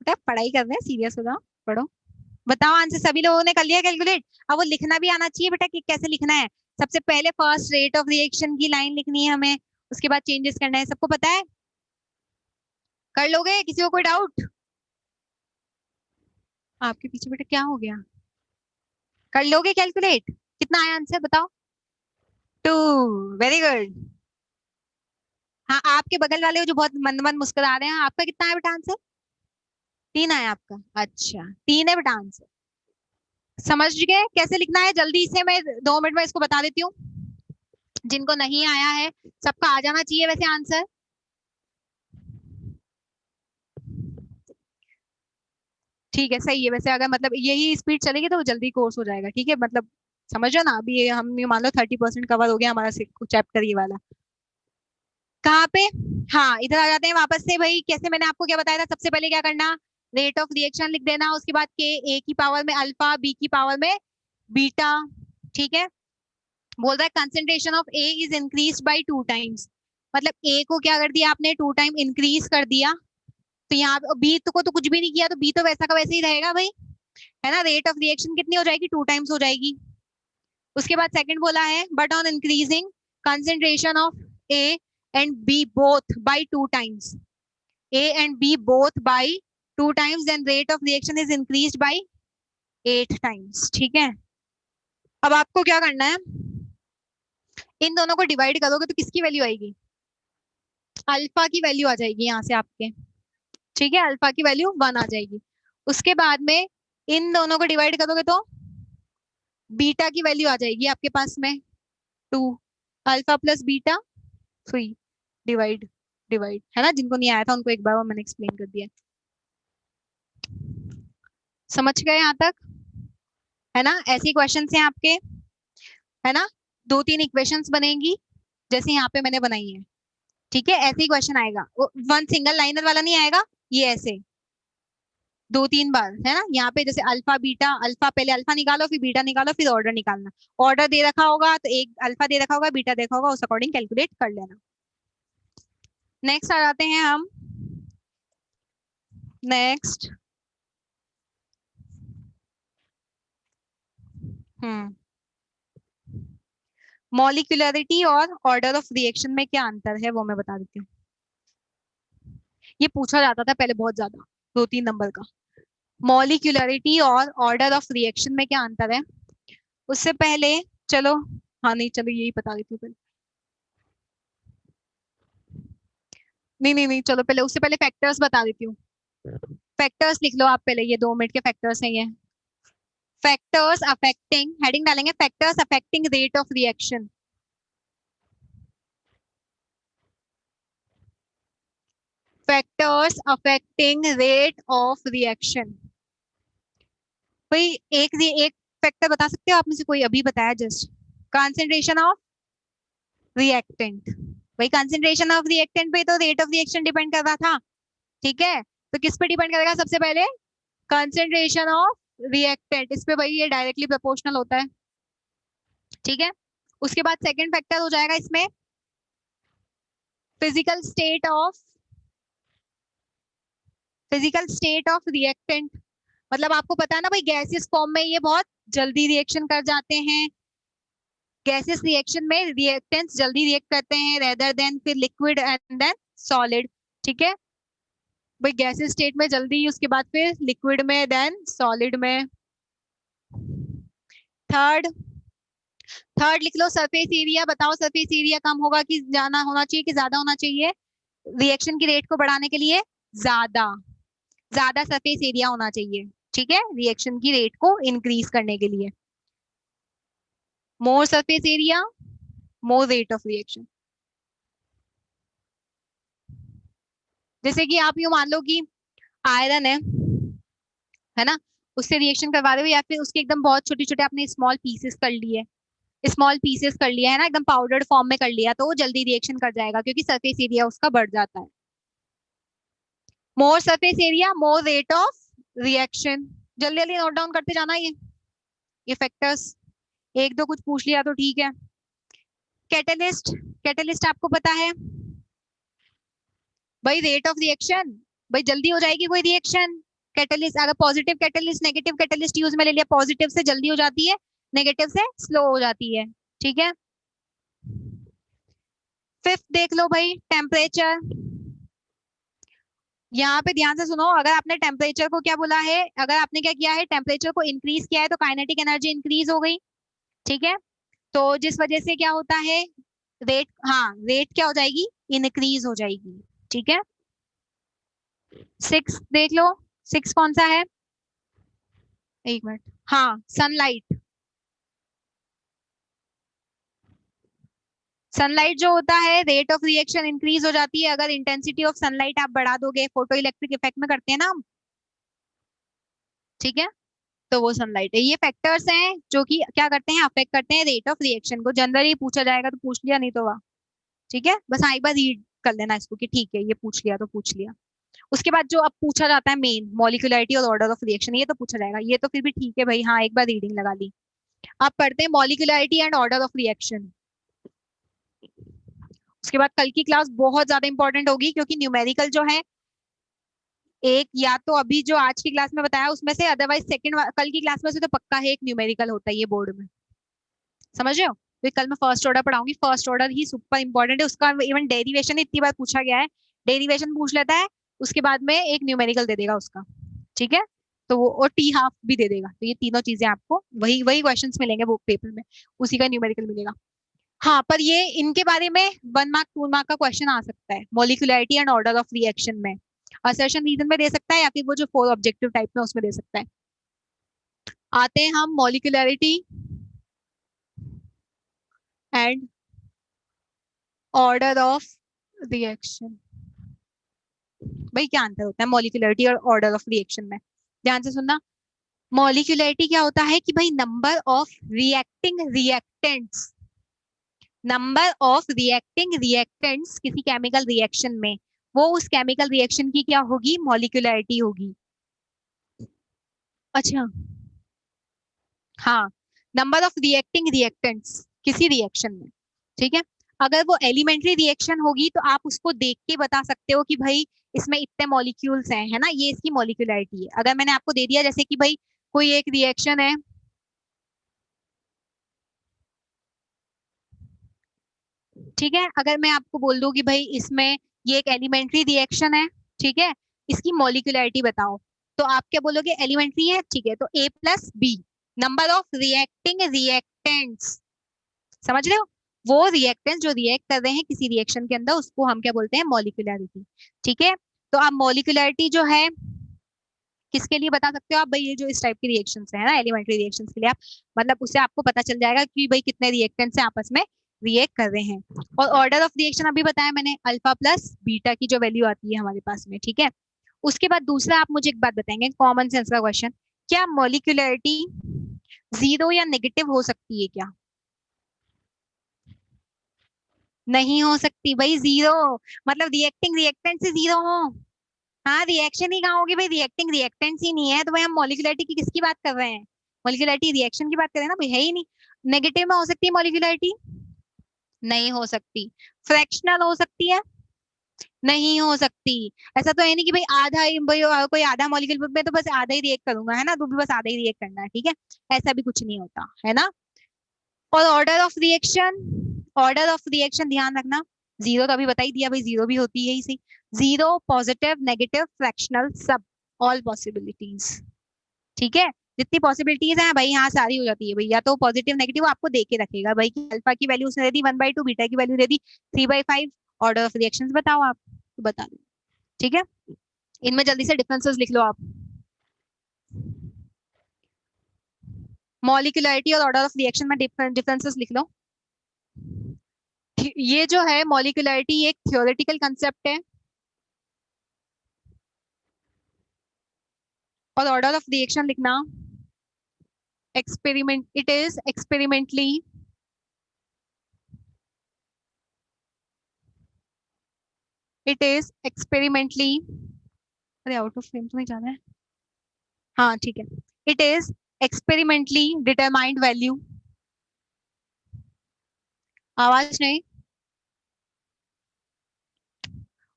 बेटा पढ़ाई कर रहे हैं, सीरियस हो जाओ, पढ़ो। बताओ आंसर, सभी लोगों ने कर लिया कैलकुलेट? अब वो लिखना भी आना चाहिए बेटा कि कैसे लिखना है। सबसे पहले फर्स्ट रेट ऑफ रिएक्शन की लाइन लिखनी है हमें, उसके बाद चेंजेस करना है, सबको पता है? कर लोगे? किसी को कोई डाउट? आपके पीछे बेटा क्या हो गया? कर लोगे कैलकुलेट? कितना आया आंसर बताओ? 2। Very good. हाँ, आपके बगल वाले जो बहुत मंद मंद मुस्कुरा रहे हैं, आपका कितना है बेटा आंसर? 3 आया आपका? अच्छा, 3 है बेटा आंसर। समझ गए कैसे लिखना है? जल्दी से मैं 2 मिनट में इसको बता देती हूँ। जिनको नहीं आया है सबका आ जाना चाहिए वैसे आंसर। ठीक है, सही है वैसे, अगर मतलब यही स्पीड चलेगी तो जल्दी कोर्स हो जाएगा, ठीक है मतलब। समझो ना, अभी ये हम ये मान लो 30% कवर हो गया हमारा चैप्टर ये वाला। कहाँ पे? हाँ, इधर आ जाते हैं वापस से भाई। कैसे, मैंने आपको क्या बताया था? सबसे पहले क्या करना? रेट ऑफ रिएक्शन लिख देना, उसके बाद के ए की पावर में अल्फा, बी की पावर में बीटा। ठीक है। बोल रहा है concentration of A is increase by 2 times. मतलब ए को क्या कर दिया आपने? 2 टाइम इंक्रीज कर दिया। तो यहाँ बी को तो कुछ भी नहीं किया, तो बी तो वैसा का वैसे ही रहेगा भाई, है ना। रेट ऑफ रिएक्शन कितनी हो जाएगी? 2 टाइम्स हो जाएगी। उसके बाद सेकंड बोला है but on increasing concentration of A and B both by 2 times, A and B both by 2 times, then rate of reaction is increase by 8 times. ठीक है। अब आपको क्या करना है? इन दोनों को डिवाइड करोगे तो किसकी वैल्यू आएगी? अल्फा की वैल्यू आ जाएगी यहाँ से आपके। ठीक है, अल्फा की वैल्यू 1 आ जाएगी। उसके बाद में इन दोनों को डिवाइड करोगे तो बीटा की वैल्यू आ जाएगी आपके पास में 2। Alpha plus beta 3। Divide divide, है ना। जिनको नहीं आया था उनको एक बार वो मैंने एक्सप्लेन कर दिया। समझ गए यहाँ तक? है ना, ऐसे क्वेश्चन हैं आपके, है ना। 2-3 इक्वेशंस बनेंगी जैसे यहाँ पे मैंने बनाई है। ठीक है, ऐसे ही क्वेश्चन आएगा, वन सिंगल लाइनर वाला नहीं आएगा, ये ऐसे 2-3 बार, है ना। यहाँ पे जैसे अल्फा बीटा, अल्फा पहले अल्फा निकालो फिर बीटा निकालो फिर ऑर्डर निकालना। ऑर्डर दे रखा होगा तो एक अल्फा दे रखा होगा, बीटा देखा होगा, उस अकॉर्डिंग कैलकुलेट कर लेना। नेक्स्ट आ जाते हैं हम। नेक्स्ट। हम्म मॉलिक्यूलरिटी और ऑर्डर ऑफ रिएक्शन में क्या अंतर है वो मैं बता देती हूँ। ये पूछा जाता था पहले बहुत ज्यादा, 2-3 नंबर का। मॉलिक्यूलरिटी और ऑर्डर ऑफ रिएक्शन में क्या अंतर है? उससे पहले चलो, हाँ नहीं चलो यही बता देती हूँ पहले। नहीं नहीं नहीं, चलो पहले उससे पहले फैक्टर्स बता देती हूँ। फैक्टर्स लिख लो आप पहले, ये 2 मिनट के फैक्टर्स हैं ये। फैक्टर्स अफेक्टिंग, हेडिंग डालेंगे factors affecting rate of reaction. Factors affecting rate of reaction. भाई एक फैक्टर बता सकते हो आप में से कोई? अभी बताया जस्ट, कंसंट्रेशन ऑफ रिएक्टेंट। भाई कंसंट्रेशन ऑफ रिएक्टेंट पे तो रेट ऑफ रिएक्शन डिपेंड कर रहा था। ठीक है, तो किस पे डिपेंड करेगा सबसे पहले? कंसंट्रेशन ऑफ रिएक्टेंट, इस पे भाई ये डायरेक्टली प्रोपोर्शनल होता है। ठीक है। उसके बाद सेकंड फैक्टर हो जाएगा इसमें physical state of, physical state of reactant. मतलब आपको पता है ना भाई, गैसियस फॉर्म में ये बहुत जल्दी रिएक्शन कर जाते हैं। गैसियस रिएक्शन में रिएक्टेंट्स जल्दी रिएक्ट करते हैं रेदर देन फिर लिक्विड एंड देन सॉलिड। ठीक है भाई, गैसियस स्टेट में जल्दी, उसके बाद फिर लिक्विड में, देन सॉलिड में। थर्ड, थर्ड लिख लो सरफेस एरिया। बताओ सरफेस एरिया कम होगा कि ज्यादा होना चाहिए कि ज्यादा होना चाहिए? रिएक्शन की रेट को बढ़ाने के लिए ज्यादा, ज्यादा सरफेस एरिया होना चाहिए। ठीक है, रिएक्शन की रेट को इंक्रीज करने के लिए more surface area, more rate of reaction. जैसे कि आप यूं मान लो कि आयरन है ना, उससे रिएक्शन करवा रहे हो, या फिर उसके एकदम बहुत छोटे छोटे आपने स्मॉल पीसेस कर लिए, स्मॉल पीसेस कर लिया है ना, एकदम पाउडर्ड फॉर्म में कर लिया, तो वो जल्दी रिएक्शन कर जाएगा क्योंकि सरफेस एरिया उसका बढ़ जाता है। More surface area, more rate of reaction. जल्दी जल्दी नोट डाउन करते जाना ये फैक्टर्स। एक दो कुछ पूछ लिया तो ठीक है। कैटलिस्ट, कैटेलिस्ट आपको पता है भाई, रेट ऑफ रिएक्शन, भाई जल्दी हो जाएगी कोई रिएक्शन। कैटेलिस्ट अगर positive catalyst negative catalyst use में ले लिया, पॉजिटिव से जल्दी हो जाती है, नेगेटिव से स्लो हो जाती है। ठीक है, फिफ्थ देख लो भाई, टेम्परेचर। यहाँ पे ध्यान से सुनो, अगर आपने टेम्परेचर को क्या बोला है, अगर आपने क्या किया है, टेम्परेचर को इंक्रीज किया है तो काइनेटिक एनर्जी इंक्रीज हो गई। ठीक है, तो जिस वजह से क्या होता है, रेट, हाँ रेट क्या हो जाएगी, इंक्रीज हो जाएगी। ठीक है, सिक्स देख लो, सिक्स कौन सा है, एक मिनट, हाँ सनलाइट। सनलाइट जो होता है, रेट ऑफ रिएक्शन इंक्रीज हो जाती है अगर इंटेंसिटी ऑफ सनलाइट आप बढ़ा दोगे, फोटो इलेक्ट्रिक इफेक्ट में करते हैं ना हम। ठीक है, तो वो सनलाइट है। ये फैक्टर्स हैं जो कि क्या करते हैं, अफेक्ट करते हैं रेट ऑफ रिएक्शन को। जनरली पूछा जाएगा तो पूछ लिया, नहीं तो वाह। ठीक है, बस हाँ एक बार रीड कर लेना इसको कि ठीक है ये पूछ लिया तो पूछ लिया। उसके बाद जो अब पूछा जाता है मेन, मॉलिक्यूलरिटी और ऑर्डर ऑफ रिएक्शन, ये तो पूछा जाएगा, ये तो फिर भी ठीक है भाई, हाँ एक बार रीडिंग लगा ली। अब पढ़ते हैं molecularity and order of reaction. उसके बाद कल की क्लास बहुत ज्यादा इंपॉर्टेंट होगी, क्योंकि न्यूमेरिकल जो है, एक या तो अभी जो आज की क्लास में बताया उसमें से, अदरवाइज सेकंड कल की क्लास में से तो पक्का है एक न्यूमेरिकल होता है ये बोर्ड में। समझ रहे हो, तो कल मैं फर्स्ट ऑर्डर पढ़ाऊंगी, फर्स्ट ऑर्डर ही सुपर इंपॉर्टेंट है, उसका इवन डेरिवेशन इतनी बार पूछा गया है, डेरिवेशन पूछ लेता है, उसके बाद में एक न्यूमेरिकल दे देगा उसका। ठीक है, तो वो और टी हाफ भी दे देगा, तो ये तीनों चीजें आपको वही वही क्वेश्चंस मिलेंगे वो पेपर में, उसी का न्यूमेरिकल मिलेगा। हाँ, पर ये इनके बारे में 1 मार्क 2 मार्क का क्वेश्चन आ सकता है, molecularity and order of reaction में, असर्शन रीजन में दे सकता है, या फिर वो जो 4 ऑब्जेक्टिव टाइप में उसमें दे सकता है। आते हैं हम molecularity and order of reaction. भाई क्या अंतर होता है मॉलिक्यूलरिटी और ऑर्डर ऑफ रिएक्शन में, ध्यान से सुनना। मॉलिक्यूलरिटी क्या होता है कि भाई number of reacting reactants, number of reacting reactants किसी केमिकल रिएक्शन में, वो उस केमिकल रिएक्शन की क्या होगी, मॉलिक्यूलरिटी होगी। अच्छा, हाँ, नंबर ऑफ रिएक्टिंग रिएक्टेंट्स किसी रिएक्शन में। ठीक है, अगर वो एलिमेंट्री रिएक्शन होगी तो आप उसको देख के बता सकते हो कि भाई इसमें इतने मॉलिक्यूल्स हैं, है ना, ये इसकी मॉलिक्यूलरिटी है। अगर मैंने आपको दे दिया जैसे कि भाई कोई एक रिएक्शन है, ठीक है, अगर मैं आपको बोल दूं कि भाई इसमें ये एक एलिमेंट्री रिएक्शन है, ठीक है, इसकी मॉलिक्यूलरिटी बताओ, तो आप क्या बोलोगे, एलिमेंट्री है, ठीक है, तो A+B, number of reacting reactants. समझ रहे हो, वो रिएक्टेंट्स जो रिएक्ट कर रहे हैं किसी रिएक्शन के अंदर, उसको हम क्या बोलते हैं, मॉलिक्यूलरिटी। ठीक है, तो आप मॉलिक्यूलरिटी जो है किसके लिए बता सकते हो आप, भाई ये जो इस टाइप की रिएक्शंस है ना, एलिमेंट्री रिएक्शंस के लिए आप, मतलब उससे आपको पता चल जाएगा कि भाई कितने रिएक्टेंट्स आपस में रिएक्ट कर रहे हैं। और ऑर्डर ऑफ रिएक्शन अभी बताया मैंने, अल्फा प्लस बीटा की जो वैल्यू आती है हमारे पास में। ठीक है, उसके बाद दूसरा आप मुझे एक बात बताएंगे, कॉमन सेंस का क्वेश्चन, क्या मॉलिक्यूलरिटी जीरो या नेगेटिव हो सकती है क्या? नहीं हो सकती भाई, जीरो मतलब रिएक्टिंग रिएक्टेंट से जीरो हो। हाँ, रिएक्शन ही कहाँ होगी भाई, रिएक्टिंग रिएक्टेंट्स ही नहीं है, तो भाई हम मॉलिक्यूलरिटी की किसकी बात कर रहे हैं, मॉलिक्यूलरिटी रिएक्शन की बात कर रहे हैं ना भाई, है ही नहीं। नेगेटिव में हो सकती है मॉलिक्यूलरिटी, नहीं हो सकती। फ्रैक्शनल हो सकती है, नहीं हो सकती। ऐसा तो है नहीं कि भाई आधा ही भाई कोई आधा मॉलिक्यूल में तो बस आधा ही रिएक्ट करूंगा, है ना, तो भी बस आधा ही रिएक्ट करना है, ठीक है, ऐसा भी कुछ नहीं होता है ना। और order of reaction, order of reaction ध्यान रखना, जीरो तो अभी बता ही दिया भाई, जीरो भी होती है इसी, जीरो, पॉजिटिव, नेगेटिव, फ्रैक्शनल, सब, ऑल पॉसिबिलिटीज। ठीक है, जितनी पॉसिबिलिटीज हैं भाई यहाँ सारी हो जाती है भाई, या तो पॉजिटिव नेगेटिव आपको दे के रखेगा भाई कि अल्फा की वैल्यू उसने दे दी 1/2, बीटा की value they the 3/5, order of reactions बताओ आप, तो बता दो। ठीक है, इनमें जल्दी से डिफरेंसेस लिख लो आप, मॉलिक्यूलरिटी और ऑर्डर ऑफ रिएक्शन में डिफरेंसेस लिख लो। ये जो है मॉलिक्यूलरिटी एक थ्योरेटिकल कंसेप्ट है, और ऑर्डर ऑफ रिएक्शन लिखना experiment, it is experimentally, it is experimentally, अरे आउट ऑफ फ्रेम तो नहीं जाना है, हाँ ठीक है, it is experimentally determined value, आवाज नहीं,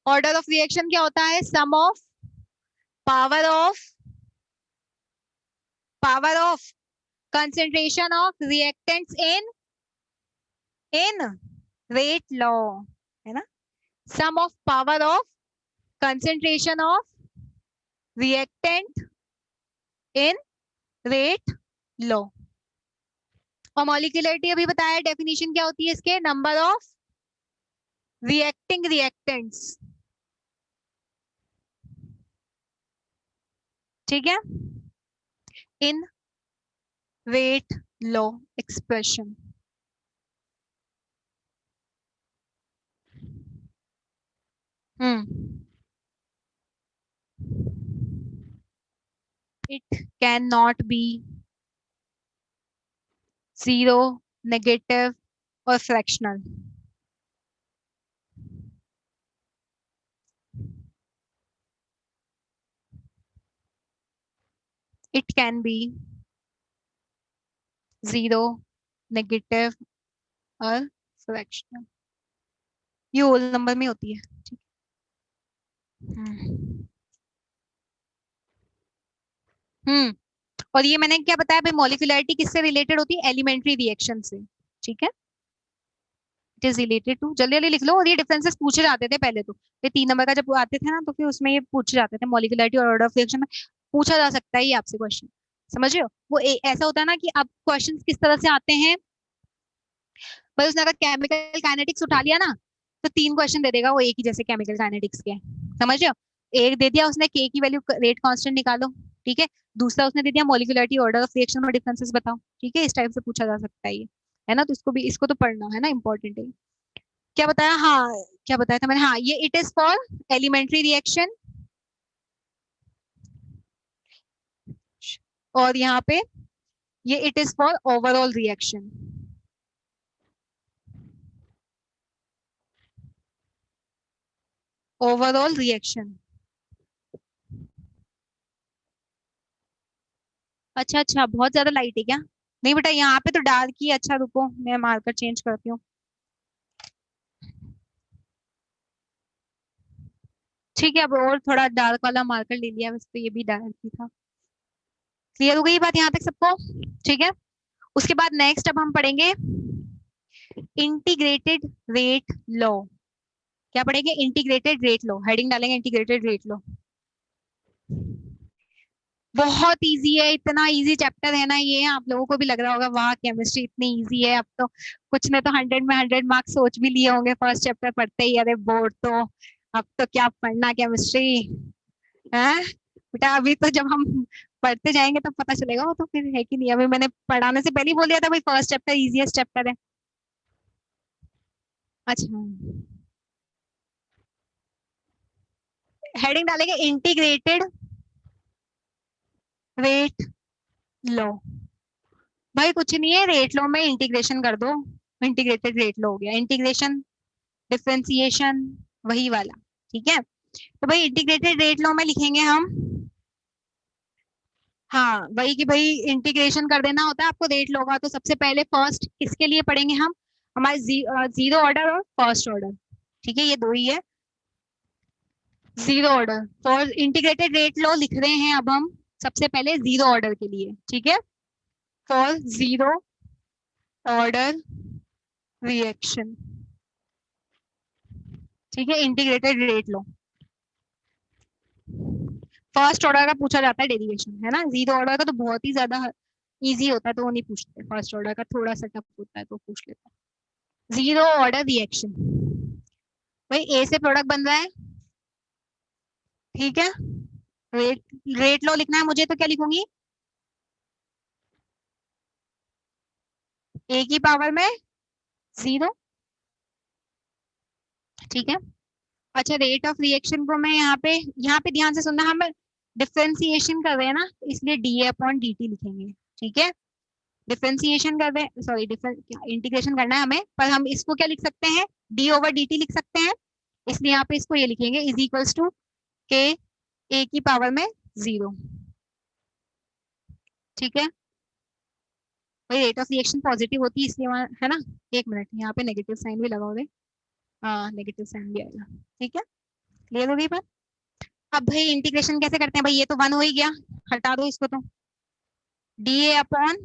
ऑर्डर ऑफ रिएक्शन क्या होता है? Sum of power of concentration of reactants in rate law, है ना? Sum of power of concentration of reactant in rate law. और मॉलिक्यूलरिटी अभी बताया, डेफिनेशन क्या होती है इसके? नंबर ऑफ रिएक्टिंग रिएक्टेंट्स, ठीक है, in rate law expression. It cannot be zero, negative or fractional. It can be zero, negative और fractional. ये होल नंबर में होती है, ठीक। हम्म और ये मैंने क्या बताया भाई, मॉलिक्यूलरिटी किससे रिलेटेड होती है? एलिमेंट्री रिएक्शन से, ठीक है। इट इज रिलेटेड टू, जल्दी जल्दी लिख लो। और ये डिफरेंसेस पूछे जाते थे पहले तो, ये 3 नंबर का जब आते थे ना, तो फिर उसमें ये पूछे जाते थे मॉलिक्यूलरिटी और ऑर्डर ऑफ रिएक्शन में। पूछा जा सकता है ये आपसे क्वेश्चन, समझ रहे हो? वो ऐसा होता है ना कि अब क्वेश्चन किस तरह से आते हैं भाई, उसने अगर केमिकल काइनेटिक्स उठा लिया ना, तो 3 क्वेश्चन दे देगा वो एक ही जैसे केमिकल काइनेटिक्स के, समझ रहे हो? एक दे दिया उसने के की वैल्यू रेट कांस्टेंट निकालो, ठीक है। दूसरा उसने दे दिया मॉलिक्यूलरिटी ऑर्डर ऑफ रिएक्शन में डिफरेंसेस बताओ, ठीक है। इस टाइप से पूछा जा सकता है ये, है ना? तो इसको भी, इसको तो पढ़ना है ना, इंपॉर्टेंट है। क्या बताया? हाँ, क्या बताया था मैंने? हाँ, ये it is for elementary reaction, और यहाँ पे ये it is for overall reaction. Overall reaction. अच्छा अच्छा, बहुत ज्यादा लाइट है क्या? नहीं बेटा, यहाँ पे तो डार्क ही है। अच्छा रुको, मैं मार्कर चेंज करती हूँ। ठीक है, अब और थोड़ा डार्क वाला मार्कर ले लिया, वैसे तो ये भी डार्क ही था। क्लियर हो गई बात यहाँ तक सबको? ठीक है। उसके बाद नेक्स्ट अब हम पढ़ेंगे इंटीग्रेटेड रेट लॉ। क्या पढ़ेंगे? Integrated rate law. हेडिंग डालेंगे इंटीग्रेटेड रेट लॉ। बहुत इजी है, इतना इजी चैप्टर है ना ये, आप लोगों को भी लग रहा होगा वाह केमिस्ट्री इतनी इजी है। अब तो कुछ ने तो 100 में 100 मार्क्स सोच भी लिए होंगे फर्स्ट चैप्टर पढ़ते ही, अरे बोर्ड तो अब तो क्या पढ़ना केमिस्ट्री है बेटा। अभी तो जब हम पढ़ते जाएंगे तब पता चलेगा वो तो, फिर है कि नहीं। अभी मैंने पढ़ाने से पहले ही बोल दिया था भाई फर्स्ट चैप्टर इजीएस्ट चैप्टर है। अच्छा, हेडिंग डालेंगे इंटीग्रेटेड रेट लॉ। भाई कुछ नहीं है, रेट लॉ में इंटीग्रेशन कर दो, इंटीग्रेटेड रेट लॉ हो गया। इंटीग्रेशन, डिफरेंशिएशन, वही वाला, ठीक है। तो भाई इंटीग्रेटेड रेट लॉ में लिखेंगे हम, हाँ वही कि भाई इंटीग्रेशन कर देना होता है आपको रेट लॉ का। तो सबसे पहले फर्स्ट किसके लिए पढ़ेंगे हम? हमारे जीरो ऑर्डर और फर्स्ट ऑर्डर, ठीक है, ये दो ही है। Zero order for integrated rate law लिख रहे हैं अब हम सबसे पहले जीरो ऑर्डर के लिए, ठीक है। फॉर जीरो ऑर्डर रिएक्शन, ठीक है, इंटीग्रेटेड रेट लो। फर्स्ट ऑर्डर का पूछा जाता है डेरिवेशन, है ना। जीरो ऑर्डर का तो बहुत ही ज्यादा इजी होता है, तो वो नहीं पूछते। फर्स्ट ऑर्डर का थोड़ा सा टफ होता है तो पूछ लेते हैं। जीरो ऑर्डर रिएक्शन, भाई ए से प्रोडक्ट बन रहा है, ठीक है। रेट रेट लो लिखना है मुझे, तो क्या लिखूंगी? ए की पावर में जीरो, ठीक है। अच्छा, रेट ऑफ रिएक्शन को मैं यहाँ पे ध्यान से सुनना, हम डिफरेंशिएशन कर रहे हैं ना, इसलिए D A upon D T लिखेंगे, ठीक है। डिफरेंशिएशन कर रहे हैं, सॉरी इंटीग्रेशन करना है हमें, पर हम इसको क्या लिख सकते हैं? डी ओवर डी टी लिख सकते हैं। इसलिए यहाँ पे इसको ये लिखेंगे इज इक्वल्स टू के ए की पावर में जीरो, ठीक है। भाई रेट ऑफ रिएक्शन पॉजिटिव होती है इसलिए वहाँ, है ना। एक मिनट, यहाँ पे नेगेटिव साइन भी लगाओगे? हाँ, नेगेटिव साइन भी आएगा, ठीक है। क्लियर हो गई बात? अब भाई इंटीग्रेशन कैसे करते हैं भाई, ये तो 1 हो ही गया, हटा दो इसको तो। D A upon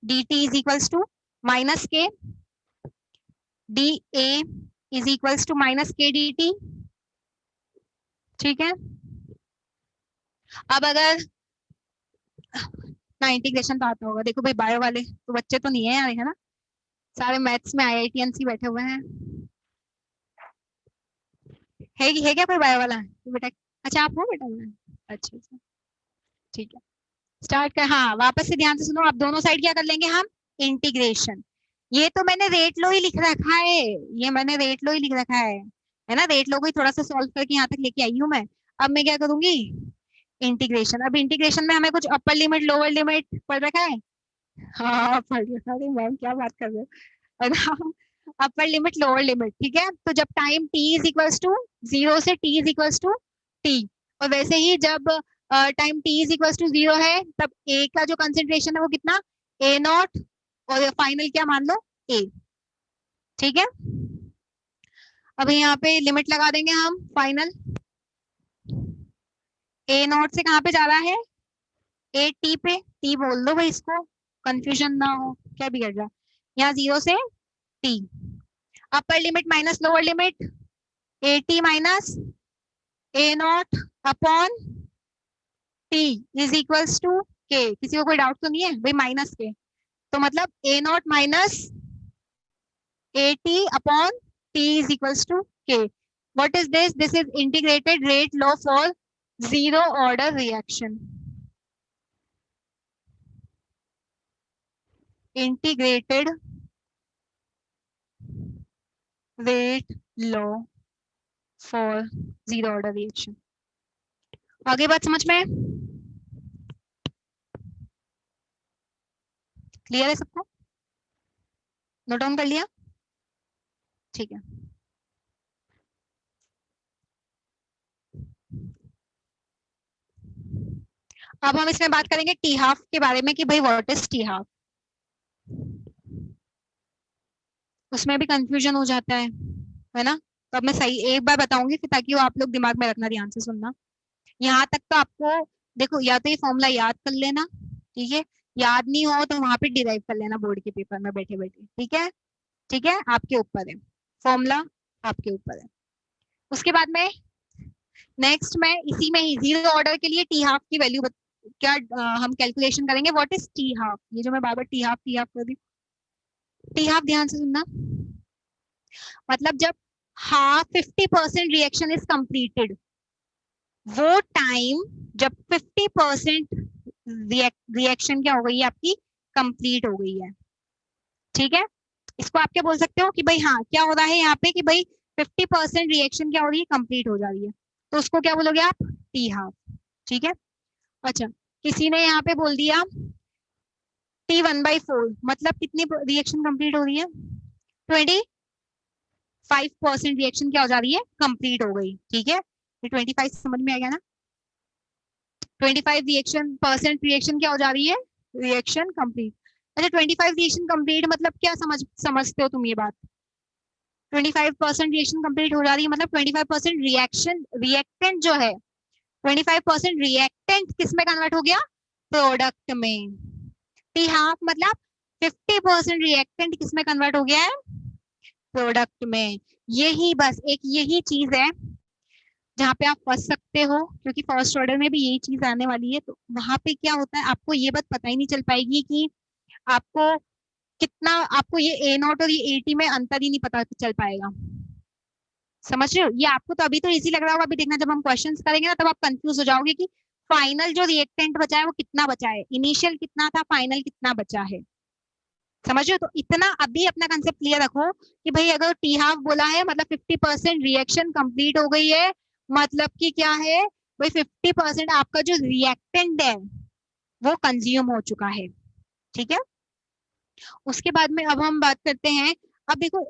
D T is equals to minus K D A is equals to minus K D T. ठीक है, अब अगर ना इंटीग्रेशन तो आता होगा, देखो भाई बायो वाले तो बच्चे तो नहीं है यार, है ना, सारे मैथ्स में आईआईटीएनसी बैठे हुए हैं। है क्या कोई बायो वाला तो बेटा? अच्छा आप हो बेटा? अच्छा अच्छा, ठीक है, स्टार्ट कर। हाँ वापस से ध्यान से सुनो, आप दोनों साइड क्या कर लेंगे हम, इंटीग्रेशन। ये तो मैंने रेट लो ही लिख रखा है, ये मैंने रेट लो ही लिख रखा है ना, रेट लो को ही थोड़ा सा सॉल्व करके यहाँ तक लेके आई हूँ मैं। अब मैं क्या करूंगी, इंटीग्रेशन। अब इंटीग्रेशन में हमें कुछ अपर लिमिट लोअर लिमिट पढ़ रखा है। हाँ पढ़ रखा है मैम, क्या बात कर रहे हो। अपर लिमिट लोअर लिमिट, ठीक है, तो जब time t is equals to 0 से t is equals to t, और वैसे ही जब time t is equals to 0 है तब a का जो कंसेंट्रेशन है वो कितना, a नॉट, और फाइनल क्या मान लो a। ठीक है, अभी यहाँ पे लिमिट लगा देंगे हम फाइनल। a नॉट से कहाँ पे जा रहा है, a t पे, t बोल दो भाई इसको, कंफ्यूजन ना हो, क्या बिगड़ रहा, यहाँ 0 से t। Upper limit minus lower limit, A T minus A naught upon T is equals to K. किसी को कोई डाउट तो नहीं है भाई, माइनस के तो मतलब A naught minus A T upon T is equals to K. What is this, this is integrated rate law for zero order reaction. Integrated rate law for zero order reaction. आगे बात समझ में clear है सबको, note down कर लिया? ठीक है, अब हम इसमें बात करेंगे टी हाफ के बारे में कि भाई व्हाट इज टी हाफ। उसमें भी कंफ्यूजन हो जाता है ना, तो अब मैं सही एक बार बताऊंगी फिर, ताकि वो आप लोग दिमाग में रखना, ध्यान से सुनना। यहाँ तक तो आपको देखो, या तो ये फॉर्मूला याद कर लेना, ठीक है, याद नहीं हो तो वहां पे डिराइव कर लेना बोर्ड के पेपर में बैठे बैठे, ठीक है, ठीक है, आपके ऊपर है फॉर्मूला, आपके ऊपर है। उसके बाद में नेक्स्ट में इसी में ही जीरो ऑर्डर के लिए टी हाफ की वैल्यू क्या हम कैलकुलेशन करेंगे, व्हाट इज टी हाफ। ये जो मैं बार बार टी हाफ कर दी, टी हाफ ध्यान से सुनना, मतलब जब हाफ 50% रिएक्शन इज कंप्लीटेड, वो टाइम जब 50% रिएक्शन क्या हो गई है आपकी, कंप्लीट हो गई है। ठीक है, इसको आप क्या बोल सकते हो कि भाई हाँ क्या हो रहा है यहाँ पे कि भाई 50% रिएक्शन क्या हो रही है, कंप्लीट हो जा रही है, तो उसको क्या बोलोगे आप, टी हाफ। ठीक है, अच्छा किसी ने यहाँ पे बोल दिया T1/4, मतलब कितनी रिएक्शन कंप्लीट हो रही है, 25% रिएक्शन क्या हो जा रही है, कंप्लीट हो गई। ठीक है, ये 25 समझ में आ गया ना, 25% रिएक्शन क्या हो जा रही है, रिएक्शन कंप्लीट। अच्छा 25 रिएक्शन कंप्लीट मतलब क्या समझते हो तुम ये बात, 25% रिएक्शन कंप्लीट हो जा रही है मतलब 25% रिएक्शन, रिएक्टेंट जो है 25% रिएक्टेंट किस में कन्वर्ट हो गया, प्रोडक्ट में। टी हाफ मतलब 50% रिएक्टेंट किस में कन्वर्ट हो गया है, प्रोडक्ट में। यही बस एक यही चीज है जहाँ पे आप फंस सकते हो, क्योंकि फर्स्ट ऑर्डर में भी यही चीज आने वाली है, तो वहां पे क्या होता है आपको ये बात पता ही नहीं चल पाएगी कि आपको कितना, आपको ये ए नॉट और ये एटी में अंतर ही नहीं पता चल पाएगा। समझ रहे हो, ये आपको तो अभी तो इजी लग रहा होगा, अभी देखना जब हम क्वेश्चंस करेंगे ना तब आप कंफ्यूज हो जाओगे कि फाइनल जो रिएक्टेंट बचा है वो कितना बचा है, इनिशियल कितना था, फाइनल कितना बचा है। समझ रहे हो, तो इतना अभी अपना कंसेप्ट क्लियर रखो कि भाई अगर टी हाफ बोला है मतलब 50% रिएक्शन कंप्लीट हो गई है, मतलब कि क्या है भाई 50% आपका जो रिएक्टेंट है वो कंज्यूम हो चुका है। ठीक है, उसके बाद में अब हम बात करते हैं, अब देखो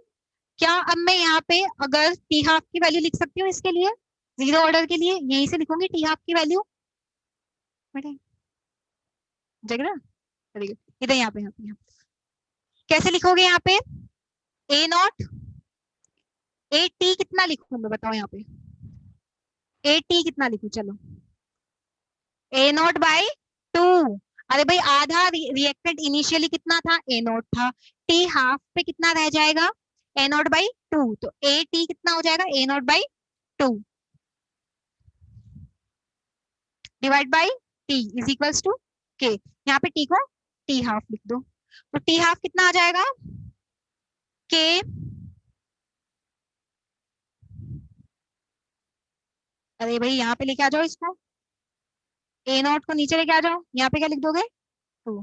क्या अब मैं यहाँ पे अगर टी हाफ की वैल्यू लिख सकती हूँ इसके लिए, जीरो ऑर्डर के लिए यहीं से लिखूंगी टी हाफ की वैल्यू, जग रहा, इधर यहाँ पे कैसे लिखोगे, यहाँ पे ए नॉट, ए टी कितना लिखूं मैं बताओ यहाँ पे, ए टी कितना लिखूं, चलो ए नॉट बाई टू। अरे भाई आधा रिएक्टेंट इनिशियली कितना था, ए नॉट था। टी हाफ पे कितना रह जाएगा, ए नॉट बाई टू। तो ए टी कितना हो जाएगा, A naught by two divide by T is equals to K. यहाँ पे टी को टी हाफ लिख दो, तो टी हाफ कितना आ जाएगा, के। अरे भाई यहाँ पे लेके आ जाओ इसको, ए नॉट को नीचे लेके आ जाओ, यहाँ पे क्या लिख दोगे, टू।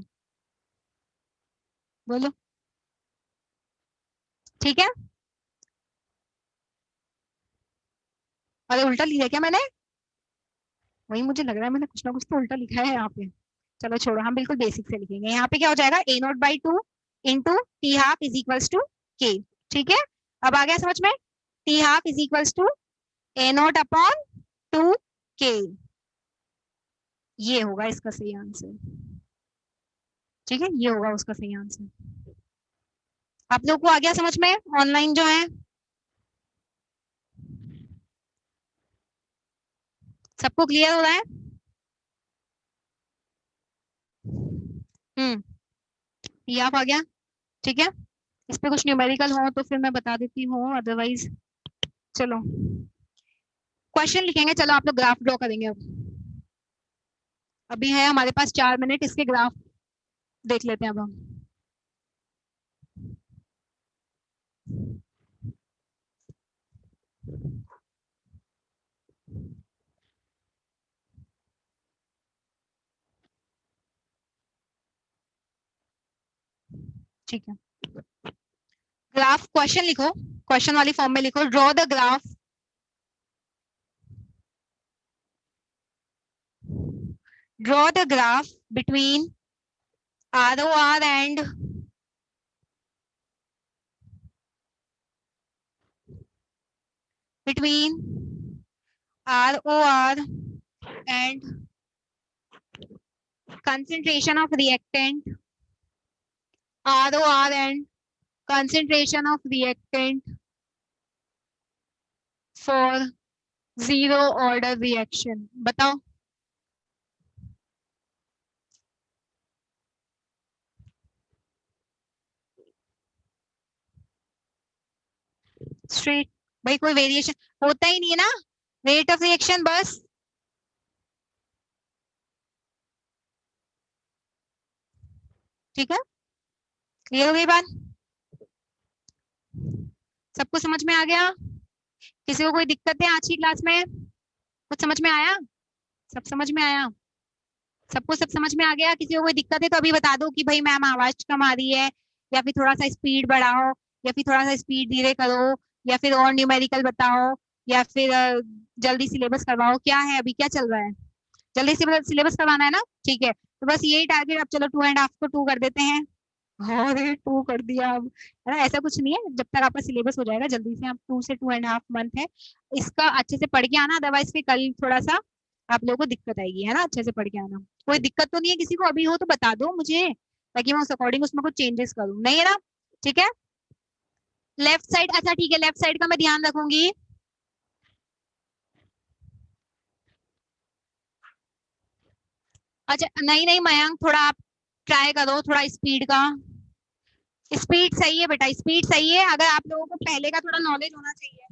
बोलो ठीक है। अरे उल्टा लिखा है क्या मैंने, वही मुझे लग रहा है मैंने कुछ ना कुछ तो उल्टा लिखा है यहाँ पे। चलो छोड़ो, हम बिल्कुल बेसिक से लिखेंगे। यहाँ पे क्या हो जाएगा, A naught by two into T half is equals to K. ठीक है, अब आ गया समझ में, T half is equals to A naught upon two K. ये होगा इसका सही आंसर। ठीक है, ये होगा उसका सही आंसर। आप लोग को आ गया समझ में, ऑनलाइन जो है सबको क्लियर हो रहा है। हम्म, ये आप आ गया। ठीक है, इस पे कुछ न्यूमेरिकल हो तो फिर मैं बता देती हूँ, अदरवाइज चलो क्वेश्चन लिखेंगे। चलो आप लोग ग्राफ ड्रॉ करेंगे अब, अभी है हमारे पास 4 मिनट, इसके ग्राफ देख लेते हैं अब हम। ठीक है, ग्राफ क्वेश्चन लिखो, क्वेश्चन वाली फॉर्म में लिखो, draw the graph, draw the graph between ROR and between ROR and concentration of reactant, ROR and concentration of reactant for zero order reaction। बताओ स्ट्रेट, भाई कोई वेरिएशन होता ही नहीं है ना, रेट ऑफ रिएक्शन बस। ठीक है, क्लियर हो गई बात, सबको समझ में आ गया, किसी को कोई दिक्कत है आज की क्लास में, कुछ समझ में आया, सब समझ में आया, सबको सब समझ में आ गया। किसी को कोई दिक्कत है तो अभी बता दो कि भाई मैम आवाज कम आ रही है, या फिर थोड़ा सा स्पीड बढ़ाओ, या फिर थोड़ा सा स्पीड धीरे करो, या फिर और न्यूमेरिकल बताओ, या फिर जल्दी सिलेबस करवाओ। क्या है अभी, क्या चल रहा है, जल्दी से सिलेबस करवाना है ना। ठीक है, तो बस यही टारगेट, अब चलो 2.5 को 2 कर देते हैं, और 2 कर दिया अब, है ना। ऐसा कुछ नहीं है, जब तक आपका सिलेबस हो जाएगा जल्दी से, आप 2 से 2.5 मंथ है, इसका अच्छे से पढ़ के आना, अदरवाइज फिर कल थोड़ा सा आप लोगों को दिक्कत आएगी, है ना। अच्छे से पढ़ के आना, कोई दिक्कत तो नहीं है किसी को, अभी हो तो बता दो मुझे, ताकि मैं उस अकॉर्डिंग उसमें कुछ चेंजेस करूँ, नहीं है ना। ठीक है, लेफ्ट साइड, अच्छा ठीक है, लेफ्ट साइड का मैं ध्यान रखूंगी। अच्छा नहीं नहीं मयंक, थोड़ा आप ट्राई करो थोड़ा स्पीड का, स्पीड सही है बेटा, स्पीड सही है, अगर आप लोगों को पहले का थोड़ा नॉलेज होना चाहिए।